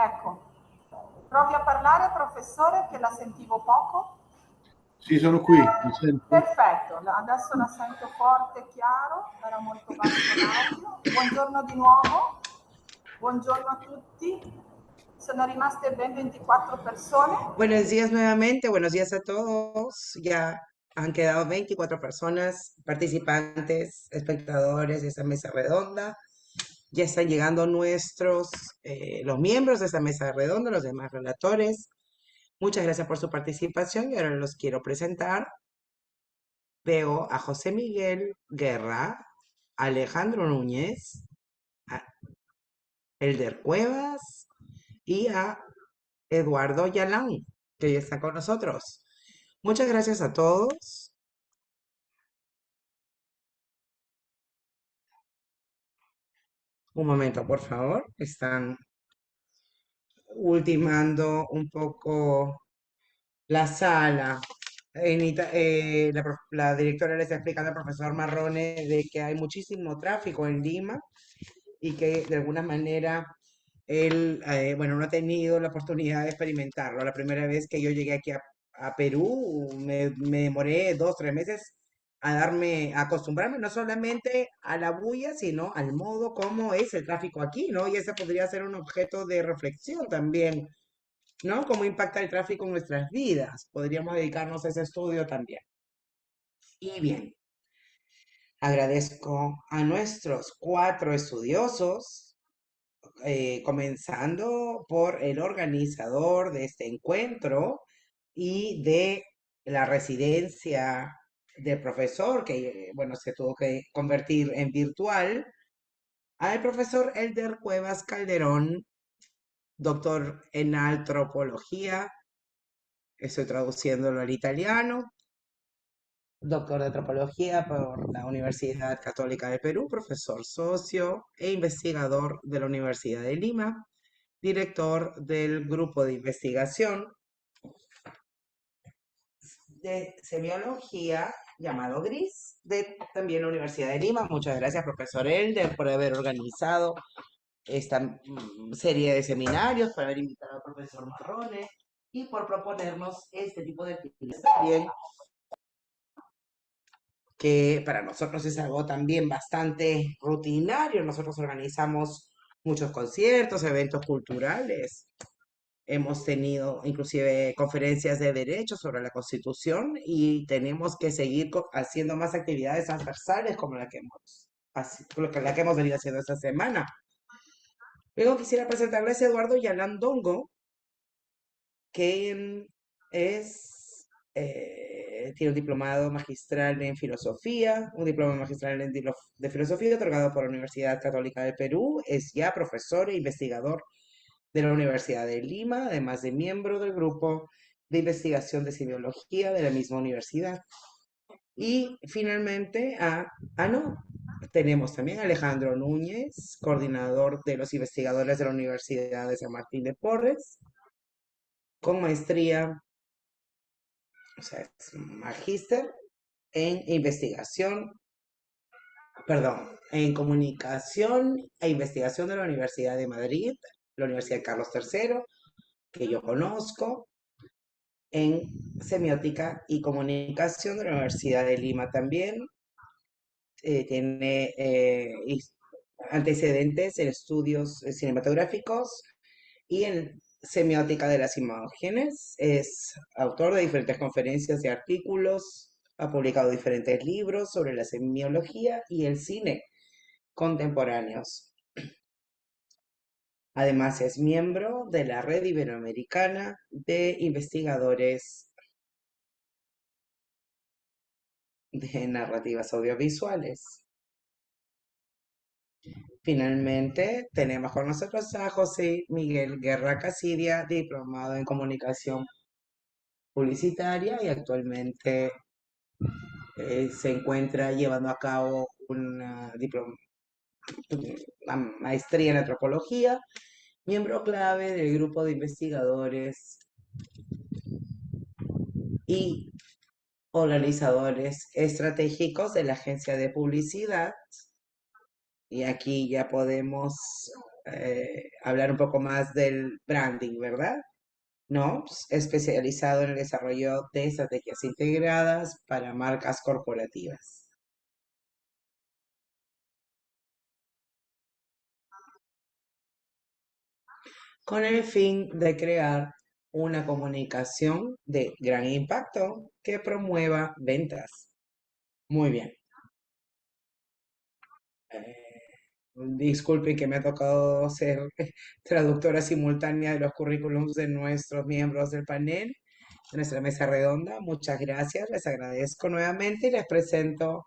Ecco, provi a parlare, professore, che la sentivo poco. Sì, sono qui, mi sente? Perfetto, adesso la sento forte e chiaro, era molto basso l'audio. Buongiorno di nuovo, buongiorno a tutti. Sono rimaste ben 24 persone. Buenos días nuevamente, buenos días a todos. Ya han quedado 24 personas, participantes, espectadores de esta mesa redonda. Ya están llegando los miembros de esta mesa redonda, los demás relatores. Muchas gracias por su participación y ahora los quiero presentar. Veo a José Miguel Guerra, Alejandro Núñez, a Elder Cuevas y a Eduardo Yalán, que ya está con nosotros. Muchas gracias a todos. Un momento, por favor. Están ultimando un poco la sala. La directora le está explicando al profesor Marrone de que hay muchísimo tráfico en Lima y que de alguna manera él, bueno, no ha tenido la oportunidad de experimentarlo. La primera vez que yo llegué aquí a Perú, me demoré 2, 3 meses a acostumbrarme no solamente a la bulla, sino al modo como es el tráfico aquí, ¿no? Y ese podría ser un objeto de reflexión también, ¿no? Cómo impacta el tráfico en nuestras vidas. Podríamos dedicarnos a ese estudio también. Y bien, agradezco a nuestros 4 estudiosos, comenzando por el organizador de este encuentro y de la residencia del profesor, que bueno, se tuvo que convertir en virtual, al profesor Elder Cuevas Calderón, doctor en antropología, estoy traduciéndolo al italiano, doctor de antropología por la Universidad Católica de Perú, profesor socio e investigador de la Universidad de Lima, director del grupo de investigación de semiología llamado GRIS, de también la Universidad de Lima. Muchas gracias, profesor Elder, por haber organizado esta serie de seminarios, por haber invitado al profesor Marrone y por proponernos este tipo de actividades también, que para nosotros es algo también bastante rutinario. Nosotros organizamos muchos conciertos, eventos culturales. Hemos tenido inclusive conferencias de derecho sobre la Constitución y tenemos que seguir haciendo más actividades transversales como la que hemos venido haciendo esta semana. Luego quisiera presentarles a Eduardo Yalandongo, que tiene un diplomado magistral en filosofía, un diploma magistral de filosofía otorgado por la Universidad Católica de Perú. Es ya profesor e investigador de la Universidad de Lima, además de miembro del grupo de investigación de semiología de la misma universidad. Y finalmente, no, tenemos también a Alejandro Núñez, coordinador de los investigadores de la Universidad de San Martín de Porres, con maestría, o sea, es magíster en investigación, perdón, en comunicación e investigación de la Universidad de Madrid, la Universidad Carlos III, que yo conozco, en semiótica y comunicación de la Universidad de Lima también. Tiene antecedentes en estudios cinematográficos y en semiótica de las imágenes. Es autor de diferentes conferencias y artículos. Ha publicado diferentes libros sobre la semiología y el cine contemporáneos. Además, es miembro de la Red Iberoamericana de Investigadores de Narrativas Audiovisuales. Finalmente, tenemos con nosotros a José Miguel Guerra Casidia, diplomado en comunicación publicitaria y actualmente se encuentra llevando a cabo una maestría en antropología, miembro clave del grupo de investigadores y organizadores estratégicos de la agencia de publicidad. Y aquí ya podemos hablar un poco más del branding, ¿verdad? ¿No? Pues, especializado en el desarrollo de estrategias integradas para marcas corporativas, con el fin de crear una comunicación de gran impacto que promueva ventas. Muy bien. Disculpe que me ha tocado ser traductora simultánea de los currículums de nuestros miembros del panel, de nuestra mesa redonda. Muchas gracias, les agradezco nuevamente y les presento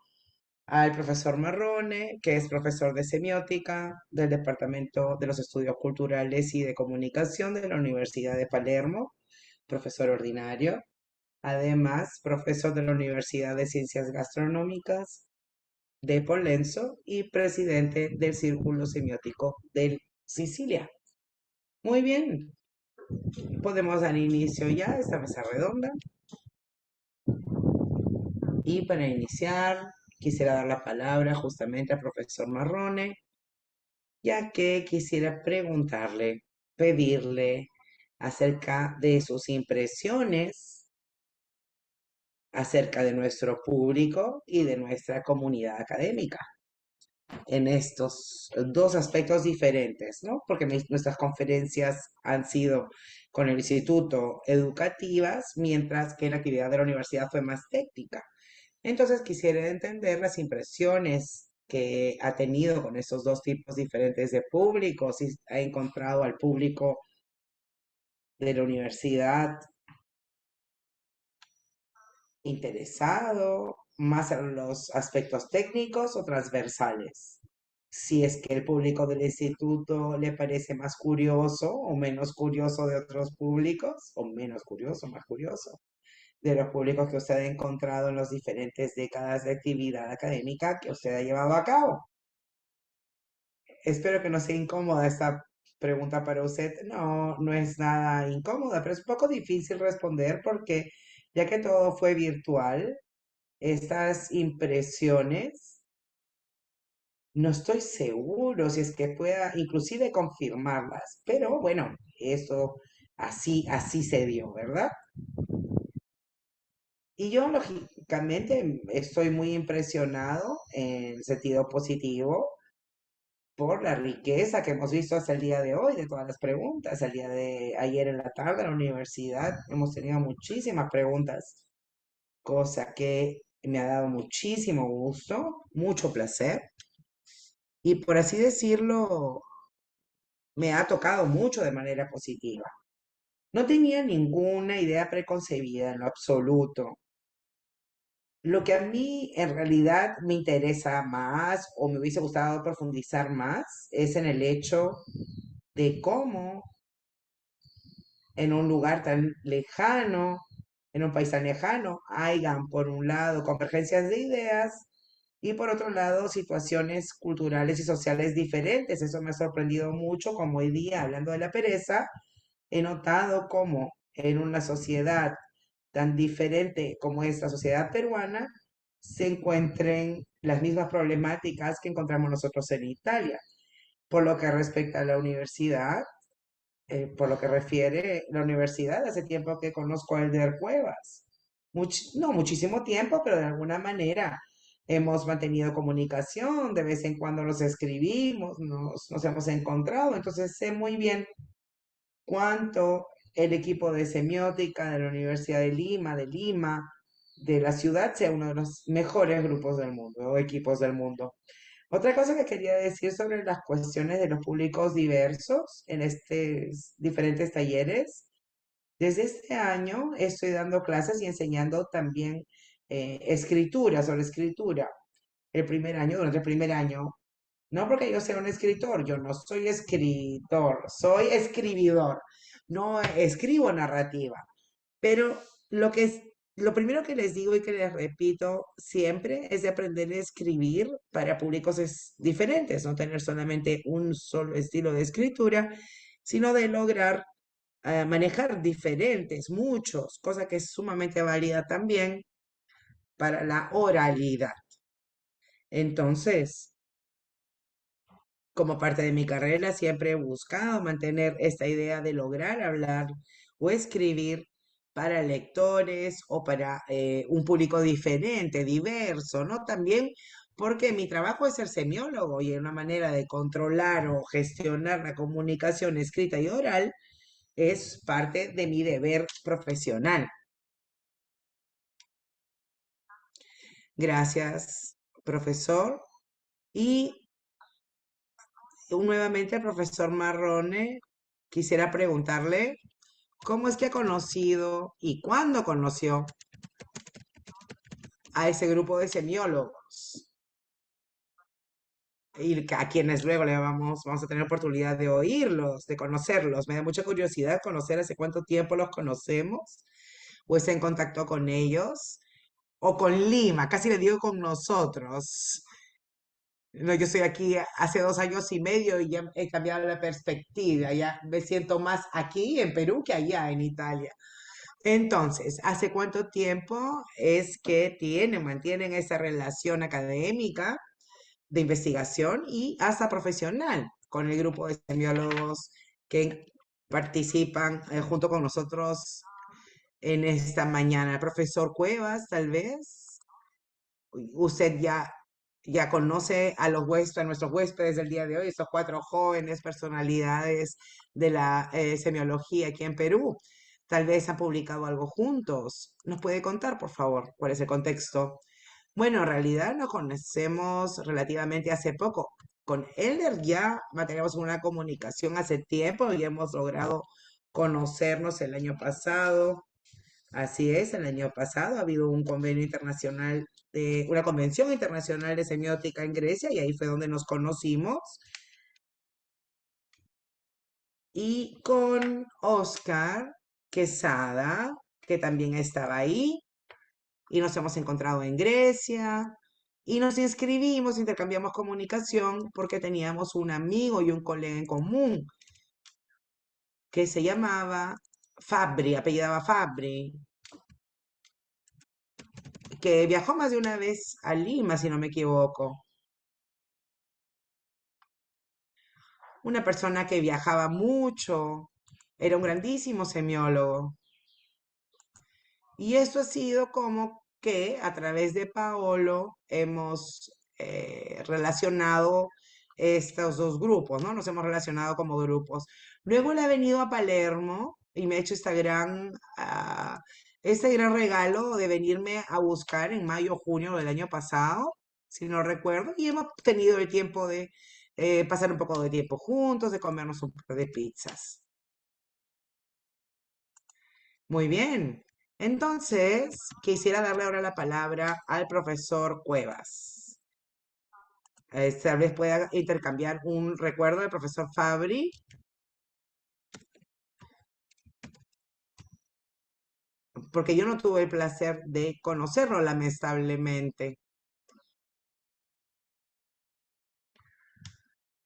al profesor Marrone, que es profesor de semiótica del Departamento de los Estudios Culturales y de Comunicación de la Universidad de Palermo, profesor ordinario, además profesor de la Universidad de Ciencias Gastronómicas de Pollenzo y presidente del Círculo Semiótico de Sicilia. Muy bien, podemos dar inicio ya a esta mesa redonda. Y para iniciar, quisiera dar la palabra justamente al profesor Marrone, ya que quisiera preguntarle, pedirle acerca de sus impresiones acerca de nuestro público y de nuestra comunidad académica en estos dos aspectos diferentes, ¿no? Porque nuestras conferencias han sido con el instituto educativas, mientras que la actividad de la universidad fue más técnica. Entonces quisiera entender las impresiones que ha tenido con esos dos tipos diferentes de público, si ha encontrado al público de la universidad interesado más en los aspectos técnicos o transversales. Si es que el público del instituto le parece más curioso o menos curioso de otros públicos, o menos curioso, más curioso, de los públicos que usted ha encontrado en las diferentes décadas de actividad académica que usted ha llevado a cabo. Espero que no sea incómoda esta pregunta para usted. No, no es nada incómoda, pero es un poco difícil responder porque ya que todo fue virtual, estas impresiones, no estoy seguro si es que pueda inclusive confirmarlas, pero bueno, eso así se dio, ¿verdad? Y yo lógicamente estoy muy impresionado en el sentido positivo por la riqueza que hemos visto hasta el día de hoy de todas las preguntas. El día de ayer en la tarde en la universidad hemos tenido muchísimas preguntas, cosa que me ha dado muchísimo gusto, mucho placer y por así decirlo, me ha tocado mucho de manera positiva. No tenía ninguna idea preconcebida en lo absoluto. Lo que a mí en realidad me interesa más o me hubiese gustado profundizar más es en el hecho de cómo en un lugar tan lejano, en un país tan lejano, hayan por un lado convergencias de ideas y por otro lado situaciones culturales y sociales diferentes. Eso me ha sorprendido mucho, como hoy día, hablando de la pereza, he notado cómo en una sociedad tan diferente como es la sociedad peruana, se encuentren las mismas problemáticas que encontramos nosotros en Italia. Por lo que respecta a la universidad, por lo que refiere la universidad, hace tiempo que conozco a Elder Cuevas. No muchísimo tiempo, pero de alguna manera hemos mantenido comunicación, de vez en cuando nos escribimos, nos hemos encontrado, entonces sé muy bien cuánto el equipo de semiótica de la Universidad de Lima, de la ciudad, sea uno de los mejores grupos del mundo o equipos del mundo. Otra cosa que quería decir sobre las cuestiones de los públicos diversos en estos diferentes talleres. Desde este año estoy dando clases y enseñando también escritura, sobre escritura. El primer año, durante el primer año, no porque yo sea un escritor, yo no soy escritor, soy escribidor. No escribo narrativa, pero lo primero que les digo y que les repito siempre es de aprender a escribir para públicos diferentes, no tener solamente un solo estilo de escritura, sino de lograr manejar diferentes, muchos, cosa que es sumamente válida también para la oralidad. Entonces, Como parte de mi carrera siempre he buscado mantener esta idea de lograr hablar o escribir para lectores o para un público diferente, diverso, ¿no? También porque mi trabajo es ser semiólogo y una manera de controlar o gestionar la comunicación escrita y oral es parte de mi deber profesional. Gracias, profesor. Y nuevamente al profesor Marrone, quisiera preguntarle cómo es que ha conocido y cuándo conoció a ese grupo de semiólogos y a quienes luego vamos a tener oportunidad de oírlos, de conocerlos. Me da mucha curiosidad conocer hace cuánto tiempo los conocemos o está en contacto con ellos o con Lima, casi le digo con nosotros. No, yo estoy aquí hace 2 años y medio y ya he cambiado la perspectiva, ya me siento más aquí en Perú que allá en Italia. Entonces, ¿hace cuánto tiempo es que mantienen esa relación académica de investigación y hasta profesional con el grupo de semiólogos que participan junto con nosotros en esta mañana? Profesor Cuevas, tal vez, usted ya conoce a a nuestros huéspedes del día de hoy, estos 4 jóvenes personalidades de la semiología aquí en Perú. Tal vez han publicado algo juntos. ¿Nos puede contar, por favor, cuál es el contexto? Bueno, en realidad nos conocemos relativamente hace poco. Con Elder ya mantenemos una comunicación hace tiempo y hemos logrado conocernos el año pasado. Así es, el año pasado ha habido un convenio internacional una convención internacional de semiótica en Grecia y ahí fue donde nos conocimos. Y con Oscar Quesada, que también estaba ahí, y nos hemos encontrado en Grecia y nos inscribimos, intercambiamos comunicación porque teníamos un amigo y un colega en común que se llamaba Fabri, apellidaba Fabri, que viajó más de una vez a Lima, si no me equivoco. Una persona que viajaba mucho, era un grandísimo semiólogo. Y esto ha sido como que a través de Paolo hemos relacionado estos dos grupos, ¿no? Nos hemos relacionado como grupos. Luego él ha venido a Palermo y me ha hecho este gran regalo de venirme a buscar en mayo o junio del año pasado, si no recuerdo, y hemos tenido el tiempo de pasar un poco de tiempo juntos, de comernos un poco de pizzas. Muy bien. Entonces, quisiera darle ahora la palabra al profesor Cuevas. Tal vez pueda intercambiar un recuerdo del profesor Fabri, porque yo no tuve el placer de conocerlo, lamentablemente.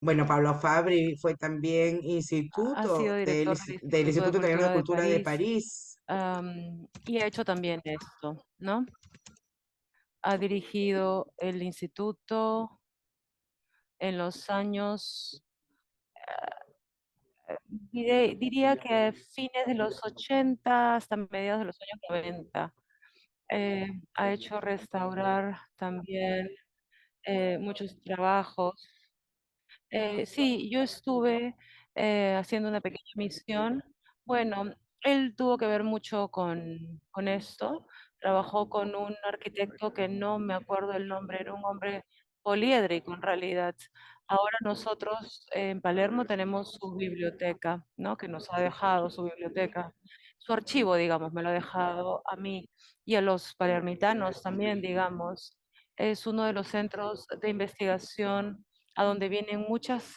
Bueno, Pablo Fabri fue también Ha sido director del del Instituto de Instituto Italiano de Cultura de Cultura de París, París. y ha hecho también esto, ¿no? Ha dirigido el instituto en los años, diría que fines de los 80 hasta mediados de los años 90. Ha hecho restaurar también muchos trabajos. Sí, yo estuve haciendo una pequeña misión. Bueno, él tuvo que ver mucho con esto. Trabajó con un arquitecto que no me acuerdo el nombre, era un hombre poliédrico en realidad. Ahora nosotros en Palermo tenemos su biblioteca, ¿no? Que nos ha dejado su biblioteca, su archivo, digamos, me lo ha dejado a mí y a los palermitanos también, digamos. Es uno de los centros de investigación a donde vienen muchas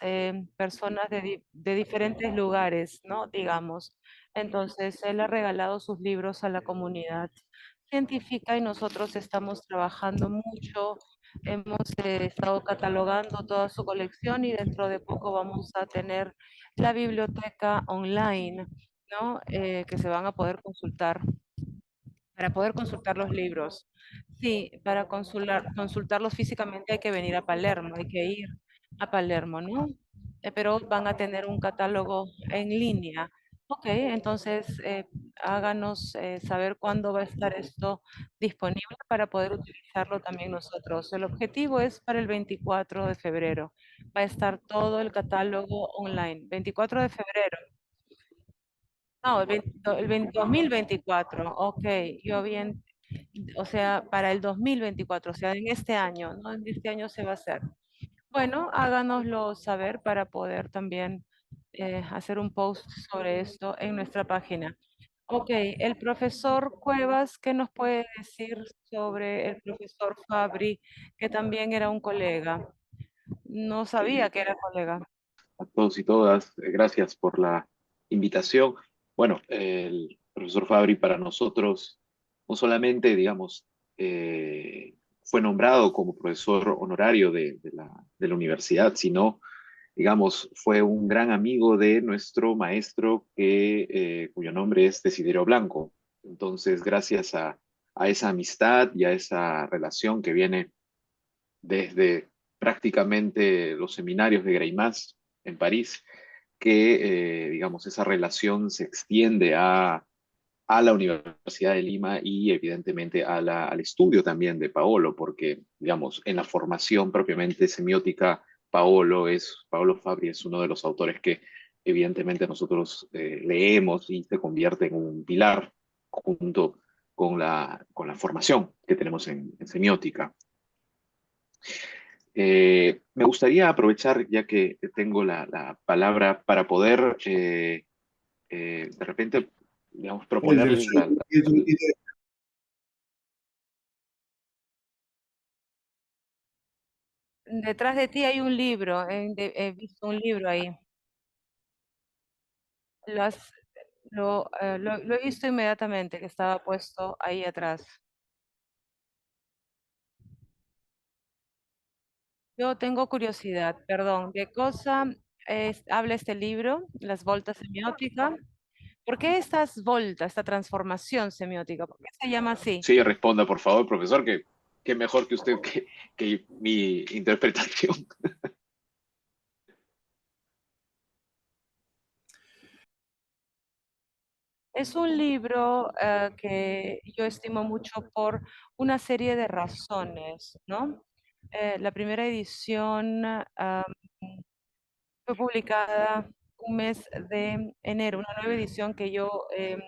personas de diferentes lugares, ¿no? Digamos. Entonces, él ha regalado sus libros a la comunidad científica y nosotros estamos trabajando mucho. Hemos estado catalogando toda su colección y dentro de poco vamos a tener la biblioteca online, ¿no? Que se van a poder consultar para poder consultar los libros. Sí, para consultarlos físicamente hay que venir a Palermo, hay que ir. a Palermo, ¿no? Pero van a tener un catálogo en línea. Ok, entonces háganos saber cuándo va a estar esto disponible para poder utilizarlo también nosotros. El objetivo es para el 24 de febrero. Va a estar todo el catálogo online. 24 de febrero. No, el 2024. Ok, yo bien, o sea, para el 2024, o sea, en este año, ¿no? En este año se va a hacer. Bueno, háganoslo saber para poder también hacer un post sobre esto en nuestra página. Ok, el profesor Cuevas, ¿qué nos puede decir sobre el profesor Fabri, que también era un colega? No sabía que era colega. A todos y todas, gracias por la invitación. Bueno, el profesor Fabri para nosotros no solamente, digamos, fue nombrado como profesor honorario de la universidad, sino, digamos, fue un gran amigo de nuestro maestro cuyo nombre es Desiderio Blanco. Entonces, gracias a esa amistad y a esa relación que viene desde prácticamente los seminarios de Greimas en París, que, digamos, esa relación se extiende a la Universidad de Lima y evidentemente al estudio también de Paolo, porque, digamos, en la formación propiamente semiótica, Paolo Fabri es uno de los autores que evidentemente nosotros leemos y se convierte en un pilar junto con la formación que tenemos en semiótica. Me gustaría aprovechar, ya que tengo la palabra, para poder de repente, digamos, Poi del proponerles suo dietro di te. Detrás de ti hay un libro, he visto un libro ahí. Lo, has- lo he visto inmediatamente, que estaba puesto ahí atrás. Yo tengo curiosidad, perdón, ¿de cosa habla este libro, Las Voltas Semiótica? ¿Por qué estas voltas, esta transformación semiótica? ¿Por qué se llama así? Sí, responda, por favor, profesor, que mejor que usted que mi interpretación. Es un libro que yo estimo mucho por una serie de razones, ¿no? La primera edición fue publicada un mes de enero, una nueva edición que yo em,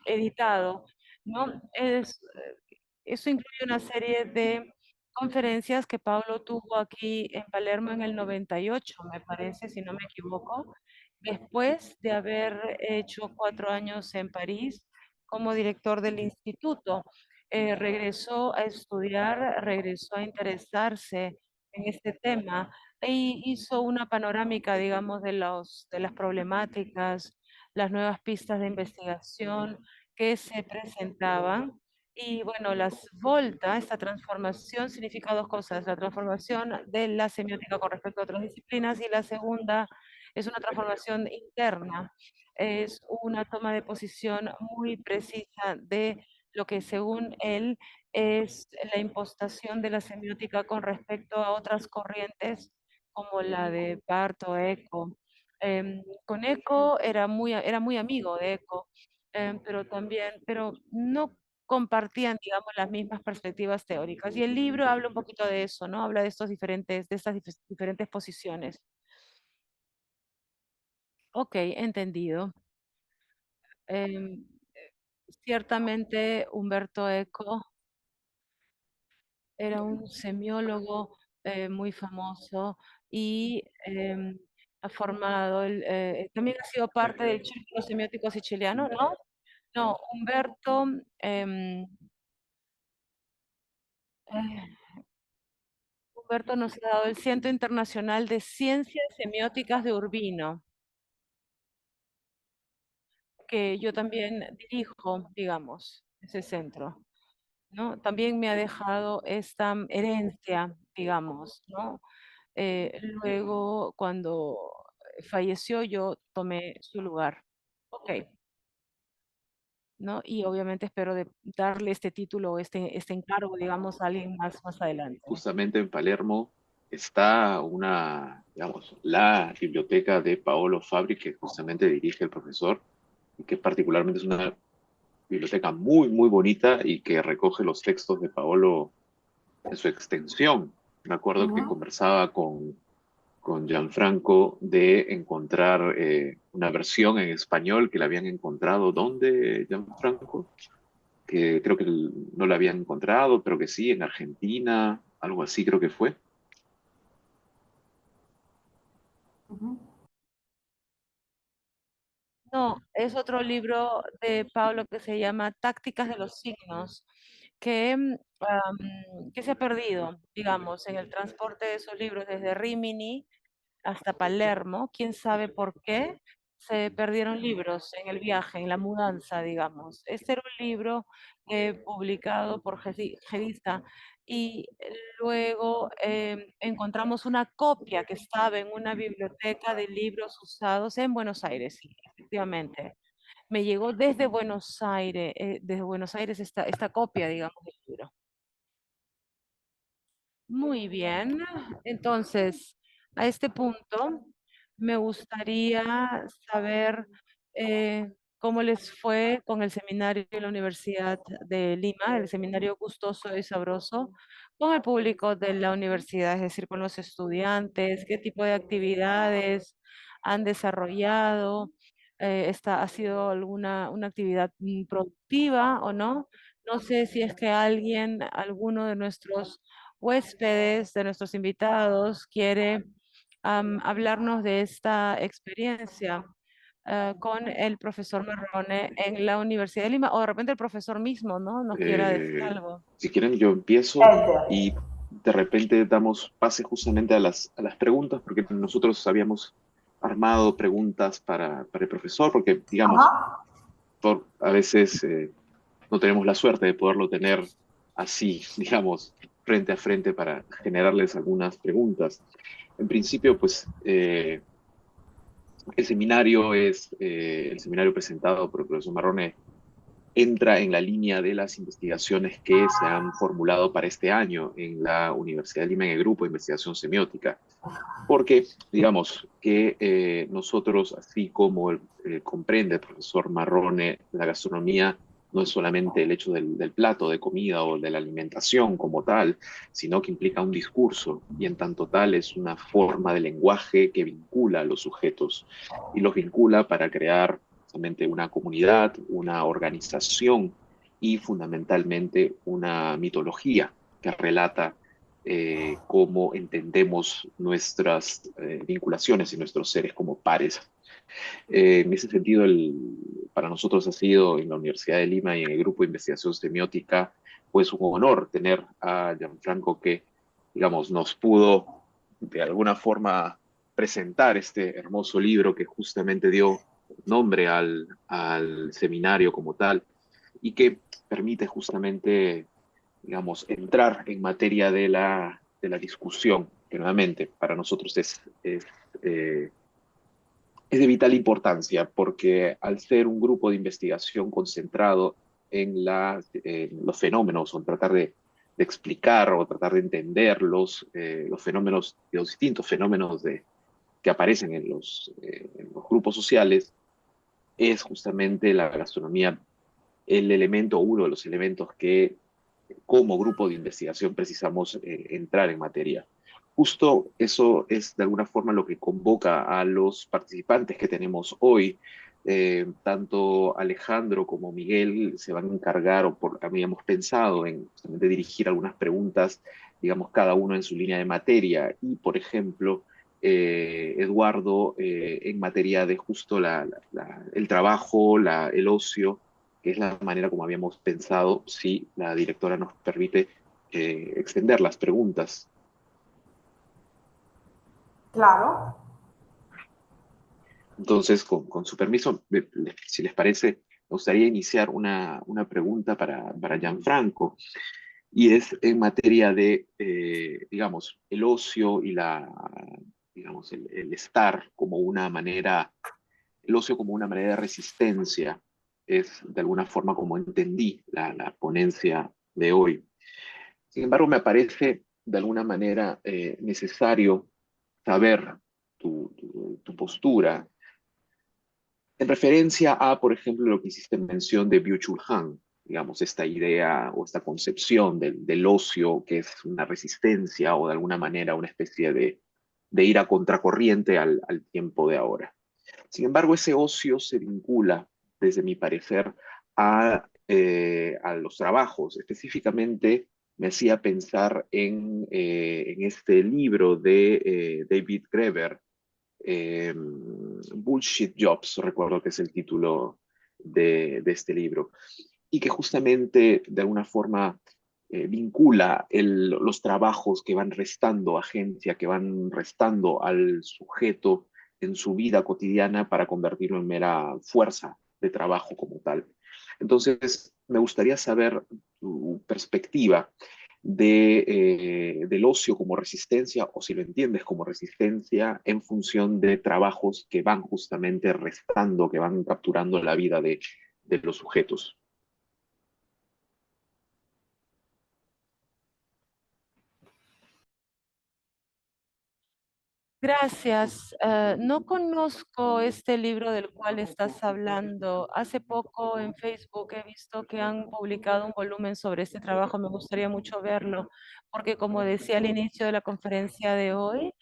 editado, ¿no? Eso incluye una serie de conferencias que Pablo tuvo aquí en Palermo en el 98, me parece, si no me equivoco, después de haber hecho 4 años en París como director del instituto. Regresó a estudiar, regresó a interesarse en este tema y hizo una panorámica, digamos, de las problemáticas, las nuevas pistas de investigación que se presentaban. Y bueno, las volta, esta transformación significa dos cosas: la transformación de la semiótica con respecto a otras disciplinas, y la segunda es una transformación interna, es una toma de posición muy precisa de lo que según él es la impostación de la semiótica con respecto a otras corrientes como la de Barto, Eco. Con Eco era muy amigo de Eco, pero también, pero no compartían, digamos, las mismas perspectivas teóricas. Y el libro habla un poquito de eso, ¿no? Habla de de estas diferentes posiciones. Ok, entendido. Em, Ciertamente Humberto Eco era un semiólogo muy famoso y ha formado, también ha sido parte del Círculo Semiótico Siciliano, ¿no? No, eh, Humberto nos ha dado el Centro Internacional de Ciencias Semióticas de Urbino, que yo también dirijo, digamos, ese centro, ¿no? También me ha dejado esta herencia, digamos, ¿no? Luego, cuando falleció, yo tomé su lugar. Ok, ¿no? Y obviamente espero darle este título, este encargo, digamos, a alguien más adelante. Justamente en Palermo está digamos, la biblioteca de Paolo Fabri, que justamente dirige el profesor, y que particularmente es una biblioteca muy, muy bonita y que recoge los textos de Paolo en su extensión. Me acuerdo que Ujú. conversaba con Gianfranco de encontrar una versión en español que la habían encontrado. ¿Dónde, Gianfranco? Que creo que no la habían encontrado, pero que sí, en Argentina, algo así creo que fue. Ujú. No, es otro libro de Pablo que se llama Tácticas de los signos, que se ha perdido, digamos, en el transporte de esos libros desde Rimini hasta Palermo. Quién sabe por qué se perdieron libros en el viaje, en la mudanza, digamos. Este era un libro publicado por Gedista y luego encontramos una copia que estaba en una biblioteca de libros usados en Buenos Aires, sí, efectivamente. Me llegó desde Buenos Aires esta copia, digamos, del libro. Muy bien. Entonces, a este punto, me gustaría saber cómo les fue con el seminario de la Universidad de Lima, el seminario gustoso y sabroso, con el público de la universidad, es decir, con los estudiantes, qué tipo de actividades han desarrollado, ha sido una actividad productiva o no. No sé si es que alguno de nuestros huéspedes, de nuestros invitados, quiere hablarnos de esta experiencia con el profesor Marrone en la Universidad de Lima, o de repente el profesor mismo, ¿no? Nos quiera decir algo. Si quieren, yo empiezo Eder. y de repente damos pase justamente a a las preguntas, porque nosotros habíamos armado preguntas para el profesor, porque, digamos, Ajá. a veces no tenemos la suerte de poderlo tener así, digamos, frente a frente para generarles algunas preguntas. En principio, pues, el seminario presentado por el profesor Marrone entra en la línea de las investigaciones que se han formulado para este año en la Universidad de Lima en el grupo de investigación semiótica. Porque, digamos, que nosotros, así como comprende el profesor Marrone, la gastronomía no es solamente el hecho del plato de comida o de la alimentación como tal, sino que implica un discurso y en tanto tal es una forma de lenguaje que vincula a los sujetos y los vincula para crear justamente una comunidad, una organización y fundamentalmente una mitología que relata cómo entendemos nuestras vinculaciones y nuestros seres como pares. En ese sentido, para nosotros ha sido en la Universidad de Lima y en el grupo de investigación semiótica, pues un honor tener a Gianfranco que, digamos, nos pudo de alguna forma presentar este hermoso libro que justamente dio nombre al seminario como tal y que permite justamente, digamos, entrar en materia de de la discusión, que nuevamente para nosotros eh, es de vital importancia, porque al ser un grupo de investigación concentrado en los fenómenos, o en tratar de explicar o tratar de entender los fenómenos, los distintos fenómenos que aparecen en los grupos sociales, es justamente la gastronomía el elemento, uno de los elementos que como grupo de investigación precisamos entrar en materia. Justo eso es de alguna forma lo que convoca a los participantes que tenemos hoy. Tanto Alejandro como Miguel se van a encargar, habíamos pensado en justamente dirigir algunas preguntas, digamos, cada uno en su línea de materia. Y, por ejemplo, Eduardo, en materia de justo el trabajo, el ocio, que es la manera como habíamos pensado, si la directora nos permite extender las preguntas. Claro. Entonces, con su permiso, si les parece, me gustaría iniciar una pregunta para Gianfranco, y es en materia de, digamos, el ocio y digamos, el estar como una manera, el ocio como una manera de resistencia. Es de alguna forma como entendí la ponencia de hoy. Sin embargo, me parece de alguna manera necesario saber tu postura en referencia a, por ejemplo, lo que hiciste mención de Byung-Chul Han, digamos, esta idea o esta concepción del ocio que es una resistencia o de alguna manera una especie de ir a contracorriente al tiempo de ahora. Sin embargo, ese ocio se vincula, desde mi parecer, a los trabajos. Específicamente, me hacía pensar en este libro de David Graeber, Bullshit Jobs, recuerdo que es el título de este libro, y que justamente de alguna forma vincula los trabajos que van restando agencia, que van restando al sujeto en su vida cotidiana para convertirlo en mera fuerza de trabajo como tal. Entonces, me gustaría saber tu perspectiva del ocio como resistencia, o si lo entiendes como resistencia, en función de trabajos que van justamente restando, que van capturando la vida de los sujetos. Gracias. No conozco este libro del cual estás hablando. Hace poco en Facebook he visto que han publicado un volumen sobre este trabajo. Me gustaría mucho verlo, porque como decía al inicio de la conferencia de hoy,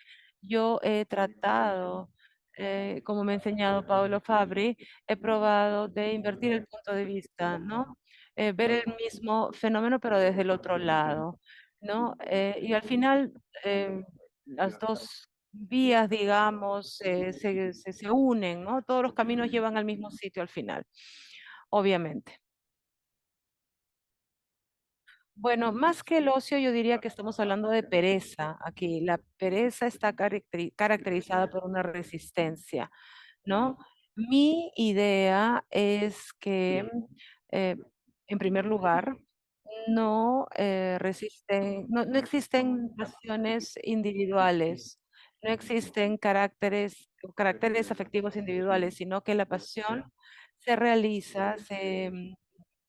yo he tratado, como me ha enseñado Paulo Fabri, he probado de invertir el punto de vista, ¿no? Ver el mismo fenómeno, pero desde el otro lado, ¿no? Y al final, las dos vías, digamos, se unen, ¿no? Todos los caminos llevan al mismo sitio al final, obviamente. Bueno, más que el ocio, yo diría que estamos hablando de pereza aquí. La pereza está caracterizada por una resistencia, ¿no? Mi idea es que, eh, en primer lugar, no existen pasiones individuales, no existen caracteres afectivos individuales, sino que la pasión se realiza, se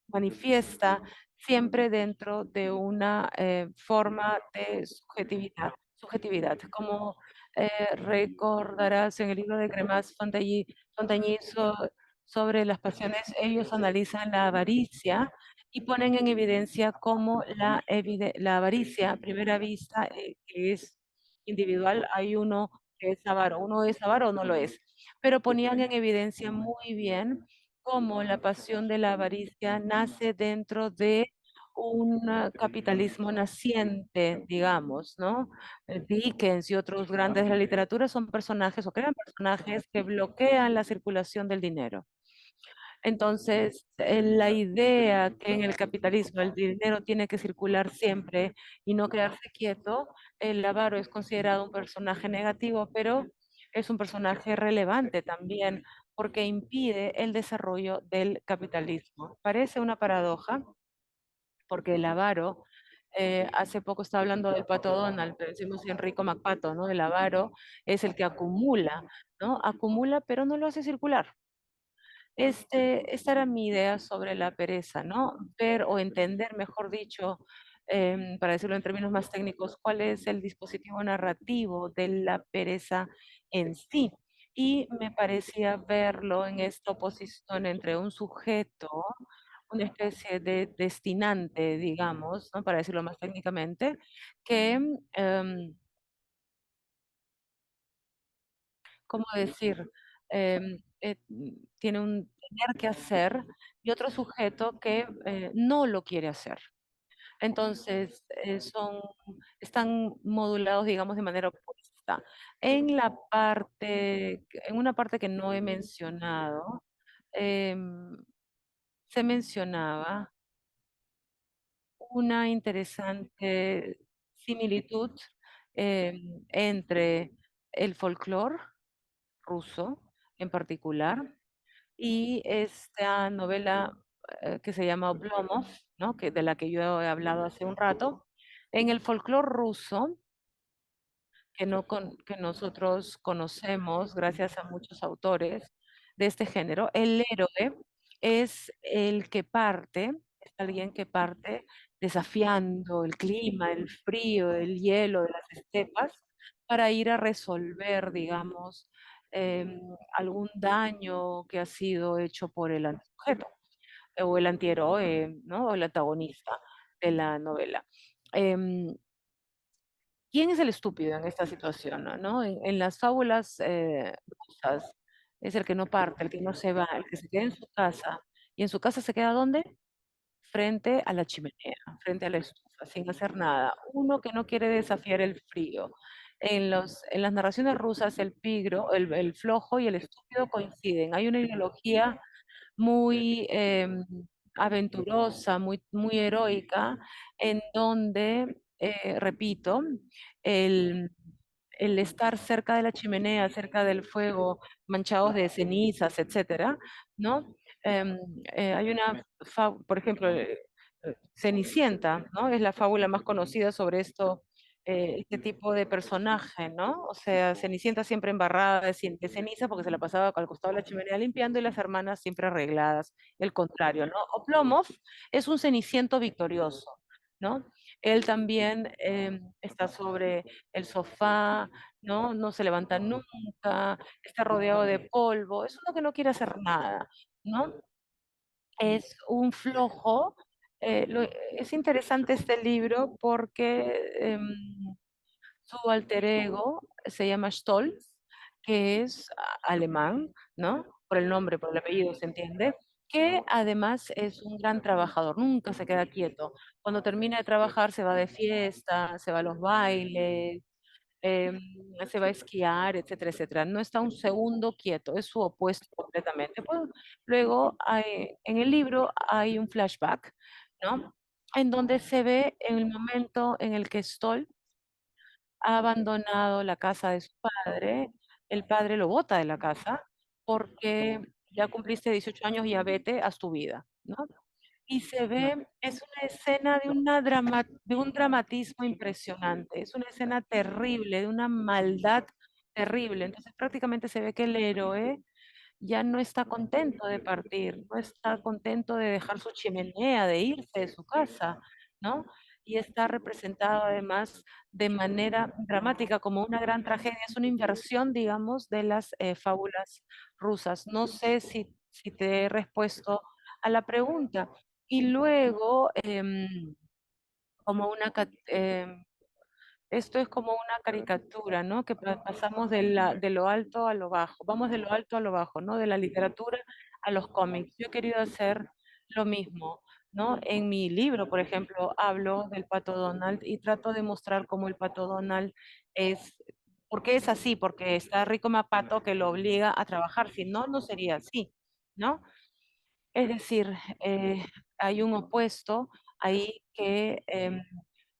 manifiesta siempre dentro de una forma de subjetividad. Como recordarás en el libro de Cremas Fontagny sobre las pasiones, ellos analizan la avaricia y ponen en evidencia cómo la avaricia, a primera vista, que es individual, hay uno es avaro o no lo es, pero ponían en evidencia muy bien cómo la pasión de la avaricia nace dentro de un capitalismo naciente, digamos, ¿no? Dickens y otros grandes de la literatura son personajes o crean personajes que bloquean la circulación del dinero. Entonces, la idea que en el capitalismo el dinero tiene que circular siempre y no quedarse quieto, el avaro es considerado un personaje negativo, pero es un personaje relevante también porque impide el desarrollo del capitalismo. Parece una paradoja porque el avaro, hace poco estaba hablando del Pato Donald, pero decimos Enrico MacPato, ¿no? El avaro es el que acumula, ¿no? Acumula, pero no lo hace circular. Esta era mi idea sobre la pereza, ¿no? Ver o entender, mejor dicho, para decirlo en términos más técnicos, cuál es el dispositivo narrativo de la pereza en sí. Y me parecía verlo en esta oposición entre un sujeto, una especie de destinante, digamos, ¿no? Para decirlo más técnicamente, que ¿cómo decir? Tiene un tener que hacer y otro sujeto que no lo quiere hacer. Entonces, están modulados, digamos, de manera opuesta. En una parte que no he mencionado, em, se mencionaba una interesante similitud entre el folclore ruso en particular, y esta novela que se llama Oblomov, ¿no? De la que yo he hablado hace un rato. En el folclore ruso, que nosotros conocemos gracias a muchos autores de este género, el héroe es el que parte, es alguien que parte desafiando el clima, el frío, el hielo de las estepas para ir a resolver, digamos, algún daño que ha sido hecho por el sujeto o el antihéroe, ¿no? O el antagonista de la novela. Em, ¿Quién es el estúpido en esta situación, no? En las fábulas rusas es el que no parte, el que no se va, el que se queda en su casa. ¿Y en su casa se queda dónde? Frente a la chimenea, frente a la estufa, sin hacer nada. Uno que no quiere desafiar el frío. En las narraciones rusas, el pigro, el flojo y el estúpido coinciden. Hay una ideología muy aventurosa, muy heroica, en donde, repito, el, el estar cerca de la chimenea, cerca del fuego, manchados de cenizas, etcétera, ¿no? Em, Hay una, por ejemplo, Cenicienta, ¿no? Es la fábula más conocida sobre esto, este tipo de personaje, ¿no? O sea, Cenicienta siempre embarrada de ceniza porque se la pasaba al costado de la chimenea limpiando y las hermanas siempre arregladas, el contrario, ¿no? Oplomov es un ceniciento victorioso, ¿no? Él también está sobre el sofá, ¿no? No se levanta nunca, está rodeado de polvo, es uno que no quiere hacer nada, ¿no? Es un flojo. Es interesante este libro porque su alter ego se llama Stolz, que es alemán, ¿no? Por el nombre, por el apellido, se entiende, que además es un gran trabajador, nunca se queda quieto. Cuando termina de trabajar se va de fiesta, se va a los bailes, em, se va a esquiar, etcétera, etcétera. No está un segundo quieto, es su opuesto completamente. Pues, luego, en el libro hay un flashback, ¿no? En donde se ve el momento en el que Stoll ha abandonado la casa de su padre, el padre lo bota de la casa porque ya cumpliste 18 años, ya vete, haz tu vida, ¿no? Y se ve, es una escena de un dramatismo impresionante, es una escena terrible, de una maldad terrible. Entonces prácticamente se ve que el héroe ya no está contento de partir, no está contento de dejar su chimenea, de irse de su casa, ¿no? Y está representado además de manera dramática como una gran tragedia. Es una inversión, digamos, de las fábulas rusas. No sé si te he respuesto a la pregunta. Y luego, como una, esto es como una caricatura, ¿no? Que pasamos de lo alto a lo bajo, vamos de lo alto a lo bajo, ¿no? De la literatura a los cómics. Yo he querido hacer lo mismo, ¿no? En mi libro, por ejemplo, hablo del Pato Donald y trato de mostrar cómo el Pato Donald es, ¿por qué es así? Porque está Rico Mapato que lo obliga a trabajar, si no, no sería así, ¿no? Es decir, hay un opuesto ahí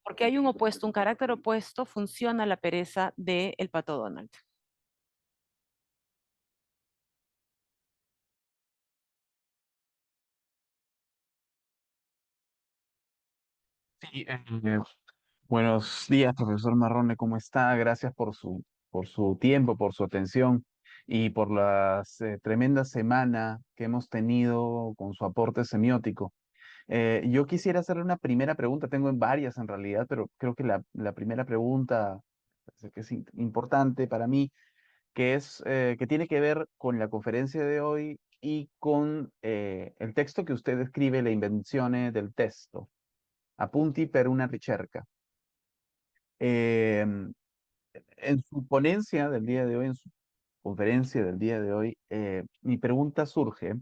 porque hay un opuesto, un carácter opuesto, funciona la pereza de el Pato Donald. Sí, buenos días, profesor Marrone, ¿cómo está? Gracias por su tiempo, por su atención y por la tremenda semana que hemos tenido con su aporte semiótico. Yo quisiera hacerle una primera pregunta, tengo varias en realidad, pero creo que la primera pregunta parece que es importante para mí, que es que tiene que ver con la conferencia de hoy y con el texto que usted escribe, la invenzione del testo, Appunti per una ricerca. Eh, en su ponencia del día de hoy, en su conferencia del día de hoy, mi pregunta surge,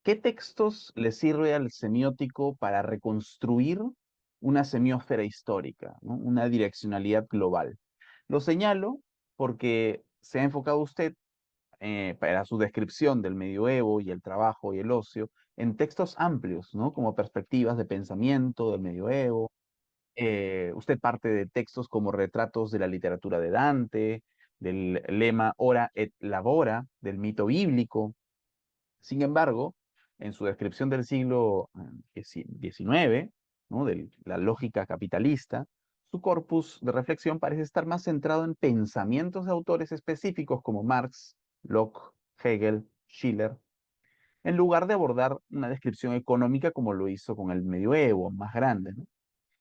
¿qué textos le sirve al semiótico para reconstruir una semiósfera histórica, ¿no? Una direccionalidad global? Lo señalo porque se ha enfocado usted para su descripción del medioevo y el trabajo y el ocio en textos amplios, ¿no? Como perspectivas de pensamiento del medioevo. Usted parte de textos como retratos de la literatura de Dante, del lema ora et labora, del mito bíblico. Sin embargo, en su descripción del siglo XIX, ¿no? De la lógica capitalista, su corpus de reflexión parece estar más centrado en pensamientos de autores específicos como Marx, Locke, Hegel, Schiller. en lugar de abordar una descripción económica como lo hizo con el medioevo, más grande, ¿no?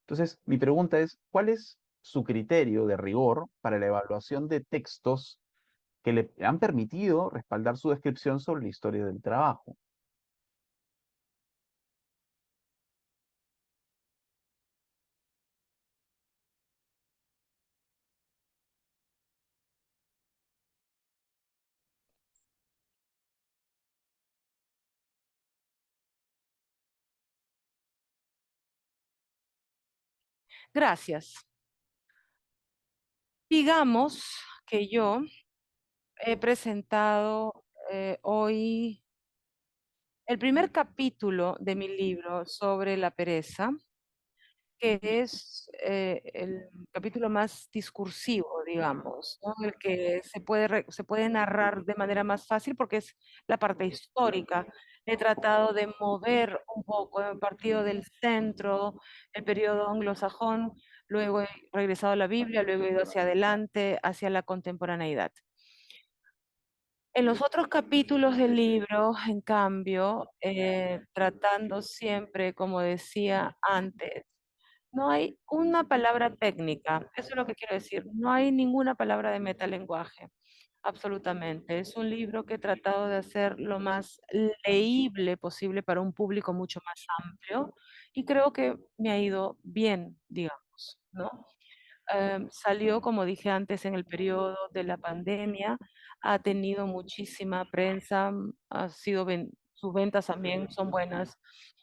Entonces, mi pregunta es, ¿cuál es su criterio de rigor para la evaluación de textos que le han permitido respaldar su descripción sobre la historia del trabajo? Gracias. Digamos que yo he presentado hoy el primer capítulo de mi libro sobre la pereza, que es el capítulo más discursivo, digamos, ¿no? El que se puede narrar de manera más fácil porque es la parte histórica. He tratado de mover un poco, he partido del centro, el periodo anglosajón, luego he regresado a la Biblia, luego he ido hacia adelante, hacia la contemporaneidad. En los otros capítulos del libro, en cambio, tratando siempre, como decía antes, no hay una palabra técnica, eso es lo que quiero decir, no hay ninguna palabra de metalenguaje, absolutamente. Es un libro que he tratado de hacer lo más leíble posible para un público mucho más amplio y creo que me ha ido bien, digamos, ¿no? Salió, como dije antes, en el periodo de la pandemia, ha tenido muchísima prensa, sus ventas también son buenas.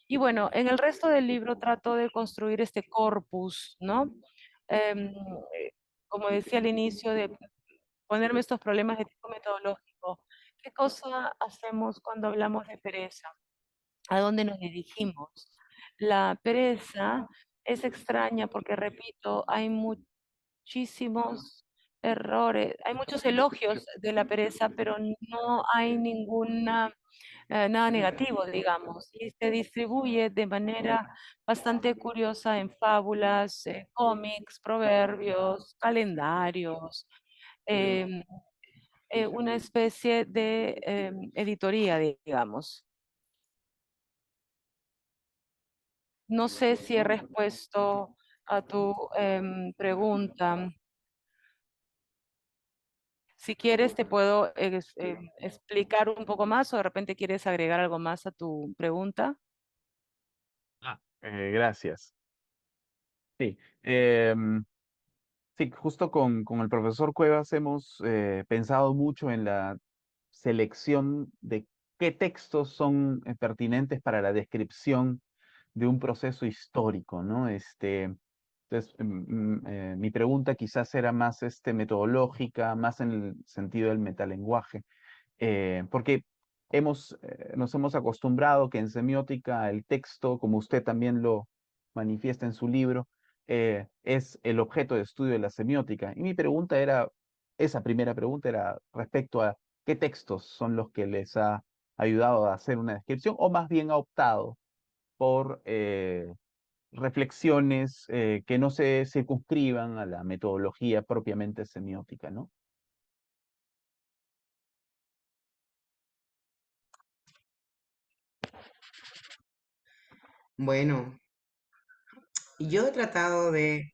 Y bueno, en el resto del libro trato de construir este corpus, ¿no? Em, Como decía al inicio, de ponerme estos problemas de tipo metodológico. ¿Qué cosa hacemos cuando hablamos de pereza? ¿A dónde nos dirigimos? La pereza es extraña porque, repito, hay muchísimos errores, hay muchos elogios de la pereza, pero no hay nada negativo, digamos, y se distribuye de manera bastante curiosa en fábulas, cómics, proverbios, calendarios, em, una especie de editoría, digamos. No sé si he respuesto a tu pregunta. Si quieres, te puedo explicar un poco más o de repente quieres agregar algo más a tu pregunta. Gracias. Sí, em, sí, justo con el profesor Cuevas hemos pensado mucho en la selección de qué textos son pertinentes para la descripción de un proceso histórico, ¿no? Entonces, mi pregunta quizás era más metodológica, más en el sentido del metalenguaje, porque nos hemos acostumbrado que en semiótica el texto, como usted también lo manifiesta en su libro, es el objeto de estudio de la semiótica. Y mi pregunta era, esa primera pregunta era respecto a qué textos son los que les ha ayudado a hacer una descripción, o más bien ha optado por reflexiones que no se circunscriban a la metodología propiamente semiótica, ¿no? Bueno, yo he tratado de,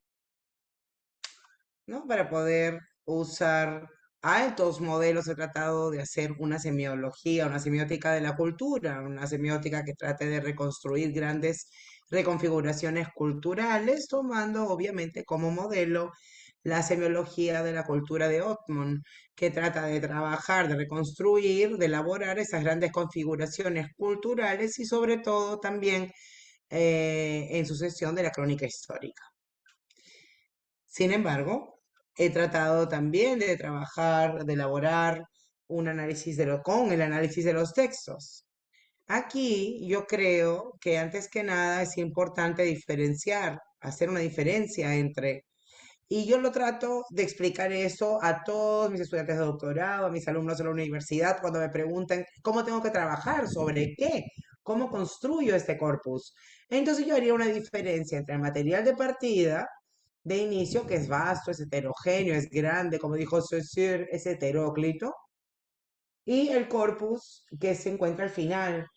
¿no? Para poder usar altos modelos, he tratado de hacer una semiología, una semiótica de la cultura, una semiótica que trate de reconstruir grandes reconfiguraciones culturales, tomando obviamente como modelo la semiología de la cultura de Othman, que trata de trabajar, de reconstruir, de elaborar esas grandes configuraciones culturales y sobre todo también en su sesión de la crónica histórica. Sin embargo, he tratado también de trabajar, de elaborar un análisis con el análisis de los textos. Aquí yo creo que antes que nada es importante diferenciar, hacer una diferencia entre, y yo lo trato de explicar eso a todos mis estudiantes de doctorado, a mis alumnos de la universidad, cuando me preguntan cómo tengo que trabajar, sobre qué, cómo construyo este corpus. Entonces yo haría una diferencia entre el material de partida, de inicio, que es vasto, es heterogéneo, es grande, como dijo Saussure, es heteróclito, y el corpus que se encuentra al final.